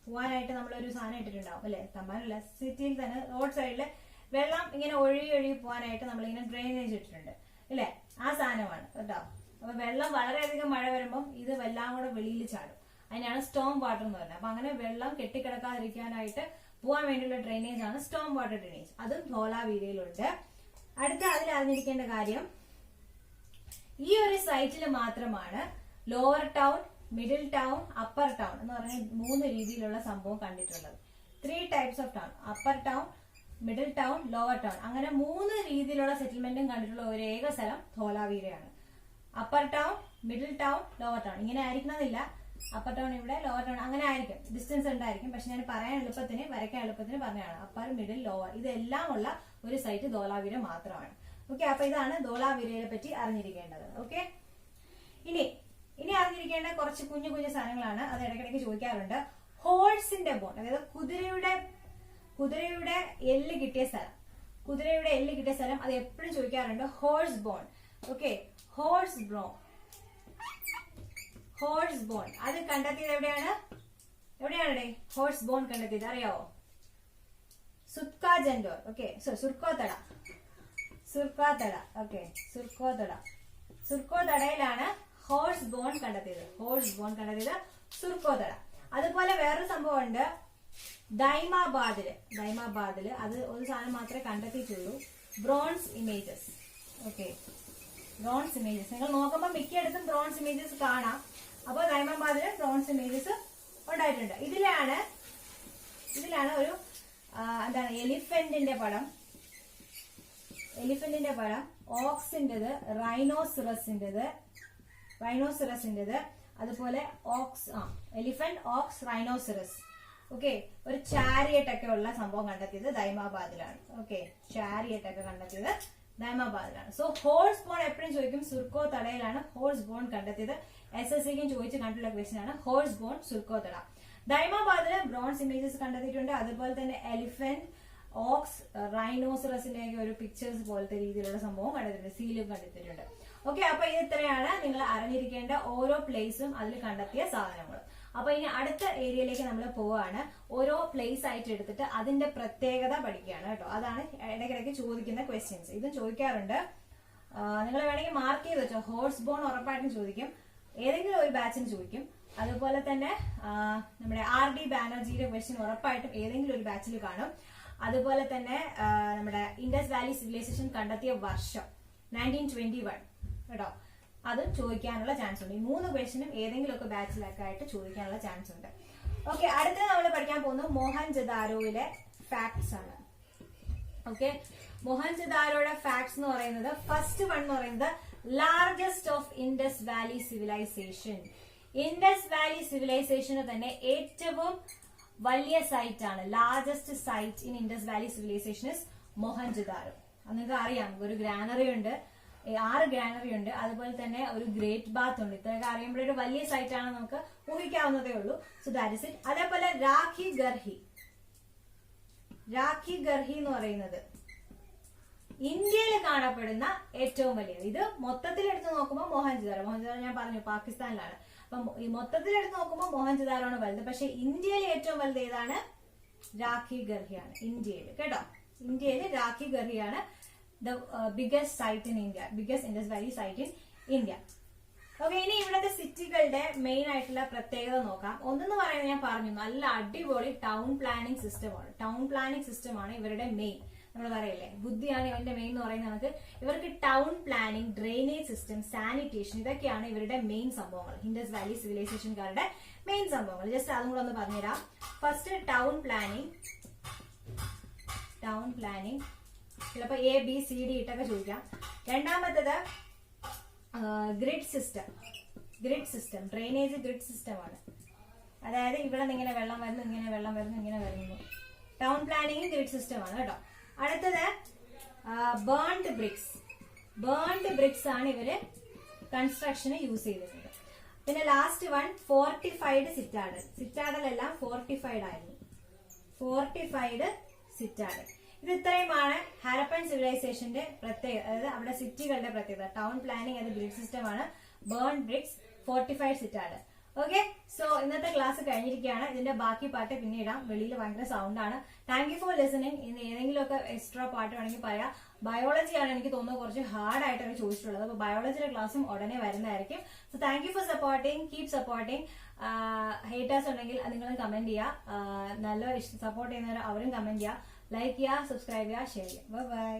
പോവാനായിട്ട് നമ്മളൊരു സാധനം ഇട്ടിട്ടുണ്ടാവും അല്ലെ? തമ്പാനൂരല്ല, സിറ്റിയിൽ തന്നെ റോഡ് സൈഡില് വെള്ളം ഇങ്ങനെ ഒഴുകി പോകാനായിട്ട് നമ്മളിങ്ങനെ ഡ്രെയിനേജ് ഇട്ടിട്ടുണ്ട്. ഇല്ലേ, ആ സാധനമാണ് കേട്ടോ. അപ്പൊ വെള്ളം വളരെയധികം മഴ വരുമ്പോൾ ഇത് എല്ലാം കൂടെ വെളിയിൽ ചാടും. അതിനാണ് സ്റ്റോം വാട്ടർ എന്ന് പറയുന്നത്. അപ്പൊ അങ്ങനെ വെള്ളം കെട്ടിക്കിടക്കാതിരിക്കാനായിട്ട് പോകാൻ വേണ്ടിയുള്ള ഡ്രെയിനേജ് ആണ് സ്റ്റോം വാട്ടർ ഡ്രെയിനേജ്. അതും ധോലാവീരയിലുണ്ട്. അടുത്ത അതിൽ അറിഞ്ഞിരിക്കേണ്ട കാര്യം, ഈ ഒരു സൈറ്റിൽ മാത്രമാണ് lower town, middle town, upper town എന്ന് പറഞ്ഞ 3 രീതിയിലുള്ള സംഭവം കണ്ടിട്ടുള്ളത്. 3 types of town, upper town, middle town, lower town, അങ്ങനെ 3 രീതിയിലുള്ള സെറ്റിൽമെന്റും കണ്ടിട്ടുള്ള ഒരു ഏക സ്ഥലം ധോലാവീരയാണ്. Upper town, middle town, lower town ഇങ്ങനെ ആയിരിക്കണമെന്നില്ല. അപ്പർ ടൗൺ ഇവിടെ, ലോവർ ടൗൺ അങ്ങനെ ആയിരിക്കും, ഡിസ്റ്റൻസ് ഉണ്ടായിരിക്കും. പക്ഷെ ഞാൻ പറയാൻ എളുപ്പത്തിന്, വരയ്ക്കാൻ എളുപ്പത്തിന് പറഞ്ഞതാണ്. അപ്പർ, മിഡിൽ, ലോവർ ഇതെല്ലാം ഉള്ള ഒരു സൈറ്റ് ധോലാവീര മാത്രമാണ്. ഓക്കെ, അപ്പൊ ഇതാണ് ധോലാവീരയെ പറ്റി അറിഞ്ഞിരിക്കേണ്ടത്. ഓക്കെ, ഇനി അറിഞ്ഞിരിക്കേണ്ട കുറച്ച് കുഞ്ഞു കുഞ്ഞു സാധനങ്ങളാണ്. അത് ഇടയ്ക്കിടയ്ക്ക് ചോദിക്കാറുണ്ട്. ഹോഴ്സിന്റെ ബോൺ, അതായത് കുതിരയുടെ എല്ല് കിട്ടിയ സ്ഥലം, അത് എപ്പോഴും ചോദിക്കാറുണ്ട്. Horse bone. Okay, horse bone അത് കണ്ടെത്തിയത് എവിടെയാണ് ഹോഴ്സ് ബോൺ കണ്ടെത്തിയത് അറിയാവോ? സുർക്കാജൻഡോർ. ഓക്കെ, സുർക്കോത്തട. ഓക്കെ, സുർക്കോത്തടയിലാണ് ഹോഴ്സ് ബോൺ കണ്ടെത്തിയത്. സുർക്കോത്തട. അതുപോലെ വേറൊരു സംഭവം ഉണ്ട്, ദൈമാബാദില് അത് ഒരു സാധനം മാത്രമേ കണ്ടെത്തിയിട്ടുള്ളൂ, bronze images. Okay, bronze images നിങ്ങൾ നോക്കുമ്പോൾ മിക്കയിടത്തും ബ്രോൺസ് ഇമേജസ് കാണാം. അപ്പോൾ ദൈമാബാദില് ബ്രോൺസ് ഇമേജസ് ഉണ്ടായിട്ടുണ്ട്. ഇതിലാണ് ഒരു എന്താണ് എലിഫന്റിന്റെ പടം, ഓക്സിന്റേത്, റൈനോസിറസിന്റേത്, അതുപോലെ എലിഫന്റ്, ഓക്സ്, റൈനോസിറസ്. ഓക്കെ, ഒരു ചാരിയറ്റ് ഒക്കെ ഉള്ള സംഭവം കണ്ടെത്തിയത് ദൈമാബാദിലാണ്. ഓക്കെ, ചാരിയറ്റ് ഒക്കെ കണ്ടെത്തിയത് ദൈമാബാദിലാണ്. സോ ഹോഴ്സ് ബോൺ എപ്പോഴും ചോദിക്കും, സുർക്കോത്തടയിലാണ് ഹോഴ്സ് ബോൺ കണ്ടെത്തിയത്. SSCക്കും ചോദിച്ച് കണ്ടുള്ള ക്വസ്റ്റ്യൻ ആണ് ഹോഴ്സ് ബോൺ, സുർക്കോത്തട. ദൈമാബാദില് ബ്രോൺസ് ഇമേജസ് കണ്ടെത്തിയിട്ടുണ്ട്. അതുപോലെ തന്നെ എലിഫന്റ്, ഓക്സ്, റൈനോസറസിന്റെ ഒക്കെ ഒരു പിക്ചേഴ്സ് പോലത്തെ രീതിയിലുള്ള സംഭവം കണ്ടെത്തിയിട്ടുണ്ട്, സീലും കണ്ടെത്തിയിട്ടുണ്ട്. ഓക്കെ, അപ്പൊ ഇത് ഇത്രയാണ് നിങ്ങൾ അറിഞ്ഞിരിക്കേണ്ട ഓരോ പ്ലേസും അതിൽ കണ്ടെത്തിയ സാധനങ്ങൾ. അപ്പൊ ഇനി അടുത്ത ഏരിയയിലേക്ക് നമ്മൾ പോവാണ്. ഓരോ പ്ലേസ് ആയിട്ട് എടുത്തിട്ട് അതിന്റെ പ്രത്യേകത പഠിക്കുകയാണ് കേട്ടോ. അതാണ് ഇടയ്ക്കിടയ്ക്ക് ചോദിക്കുന്ന ക്വസ്റ്റ്യൻസ്. ഇതും ചോദിക്കാറുണ്ട്. നിങ്ങൾ വേണമെങ്കിൽ മാർക്ക് ചെയ്ത് വെച്ചോ. ഹോഴ്സ് ബോൺ ഉറപ്പായിട്ടും ചോദിക്കും, ഏതെങ്കിലും ഒരു ബാച്ചിന് ചോദിക്കും. അതുപോലെ തന്നെ നമ്മുടെ RD ബാനർജിയുടെ ക്വസ്റ്റ്യൻ ഉറപ്പായിട്ടും ഏതെങ്കിലും ഒരു ബാച്ചിൽ കാണും. അതുപോലെ തന്നെ നമ്മുടെ ഇൻഡസ് വാലി സിവിലൈസേഷൻ കണ്ടെത്തിയ വർഷം 1921 കേട്ടോ, അതും ചോദിക്കാനുള്ള ചാൻസ് ഉണ്ട്. ഈ 3 ക്വസ്റ്റ്യനും ഏതെങ്കിലുമൊക്കെ ബാച്ചിലൊക്കെ ആയിട്ട് ചോദിക്കാനുള്ള ചാൻസ് ഉണ്ട്. ഓക്കെ, അടുത്തത് നമ്മൾ പഠിക്കാൻ പോകുന്നത് മോഹൻജദാരോയിലെ ഫാക്ട്സ് ആണ്. ഓക്കെ, മോഹൻജദാരോയുടെ ഫാക്ട്സ് എന്ന് പറയുന്നത്, ഫസ്റ്റ് വൺ എന്ന് പറയുന്നത് largest of Indus valley civilization. Indus valley സിവിലൈസേഷന് തന്നെ ഏറ്റവും വലിയ സൈറ്റ് ആണ്, largest site in Indus valley civilization is Mohenjodaro. നിങ്ങൾക്ക് അറിയാം, ഒരു ഗ്രാനറി ഉണ്ട്, 6 ഗ്രാനറി ഉണ്ട്, അതുപോലെ തന്നെ ഒരു ഗ്രേറ്റ് ബാത്ത് ഉണ്ട്. ഇത്രയൊക്കെ അറിയുമ്പോൾ ഒരു വലിയ സൈറ്റ് ആണ്, നമുക്ക് ഊഹിക്കാവുന്നതേ ഉള്ളൂ. So that is it. അതേപോലെ രാഖി ഗർഹി എന്ന് പറയുന്നത് ഇന്ത്യയിൽ കാണപ്പെടുന്ന ഏറ്റവും വലിയത്. ഇത് മൊത്തത്തിൽ എടുത്ത് നോക്കുമ്പോൾ മോഹൻജദാരോ ഞാൻ പറഞ്ഞു പാകിസ്ഥാനിലാണ്. അപ്പം ഈ മൊത്തത്തിൽ എടുത്ത് നോക്കുമ്പോൾ മോഹൻജദാരോ ആണ് വലുത്. പക്ഷെ ഇന്ത്യയിൽ ഏറ്റവും വലുത് ഏതാണ്? രാഖി ഗർഹിയാണ്. ഇന്ത്യയിൽ കേട്ടോ, ഇന്ത്യയിൽ Rakhi ഗർഹിയാണ് the biggest site in India, biggest Indus Valley site in India. Okay, ഇനി ഇവിടുത്തെ സിറ്റികളുടെ മെയിൻ ആയിട്ടുള്ള പ്രത്യേകത നോക്കാം. ഒന്നെന്ന് പറയുന്നത് ഞാൻ പറഞ്ഞു, നല്ല അടിപൊളി ടൗൺ പ്ലാനിംഗ് സിസ്റ്റമാണ് ഇവരുടെ മെയിൻ. നമ്മൾ പറയല്ലേ, ബുദ്ധിയാണ് ഇവന്റെ മെയിൻ എന്ന് പറയുന്നത്. നമുക്ക് ഇവർക്ക് town planning, drainage system, sanitation, ഇതൊക്കെയാണ് ഇവരുടെ മെയിൻ സംഭവങ്ങൾ. ഇൻഡസ് വാലി സിവിലൈസേഷൻകാരുടെ മെയിൻ സംഭവങ്ങൾ. ജസ്റ്റ് അതും കൂടെ ഒന്ന് പറഞ്ഞുതരാം. ഫസ്റ്റ് ടൗൺ പ്ലാനിംഗ്, ചിലപ്പോൾ ABCD ഇട്ടൊക്കെ ചോദിക്കാം. രണ്ടാമത്തേത് grid system, drainage grid system ആണ്. അതായത് ഇവിടെ നിന്ന് ഇങ്ങനെ വെള്ളം വരുന്നു, ഇങ്ങനെ വരുന്നു. ടൗൺ പ്ലാനിങ് ഗ്രിഡ് സിസ്റ്റം ആണ് കേട്ടോ. അടുത്തത് ബേൺഡ് ബ്രിക്സ് ആണ് ഇവര് കൺസ്ട്രക്ഷന് യൂസ് ചെയ്തിട്ടുണ്ട്. പിന്നെ ലാസ്റ്റ് വൺ ഫോർട്ടിഫൈഡ് സിറ്റാഡൽ എല്ലാം ഫോർട്ടിഫൈഡ് ആയിരുന്നു. ഇത് ഇത്രയുമാണ് ഹാരപ്പൻ സിവിലൈസേഷന്റെ പ്രത്യേകത, അതായത് അവിടെ സിറ്റികളുടെ പ്രത്യേകത. ടൗൺ പ്ലാനിംഗ് അത് ഗ്രിഡ് സിസ്റ്റം ആണ്, burn bricks, fortified citadel. Okay, so ഇന്നത്തെ ക്ലാസ് കഴിഞ്ഞിരിക്കുകയാണ്. ഇതിന്റെ ബാക്കി പാട്ട് പിന്നെ ഇടാം, വെളിയിൽ ഭയങ്കര സൗണ്ട് ആണ്. Thank you for listening. ഇന്ന് ഏതെങ്കിലുമൊക്കെ എക്സ്ട്രാ പാട്ട് വേണമെങ്കിൽ പറയാം. ബയോളജിയാണ് എനിക്ക് തോന്നുന്നത് കുറച്ച് ഹാർഡ് ആയിട്ടാണ് ചോദിച്ചിട്ടുള്ളത്. അപ്പൊ ബയോളജിയുടെ ക്ലാസ്സും ഉടനെ വരുന്നതായിരിക്കും. So thank you for supporting, keep supporting. Haters ഉണ്ടെങ്കിൽ നിങ്ങളും കമന്റ് ചെയ്യുക. നല്ല സപ്പോർട്ട് ചെയ്യുന്നവർ അവരും കമന്റ് ചെയ്യുക, ലൈക്ക് ചെയ്യുക, സബ്സ്ക്രൈബ് ചെയ്യുക, ഷെയർ ചെയ്യുക. Bye bye.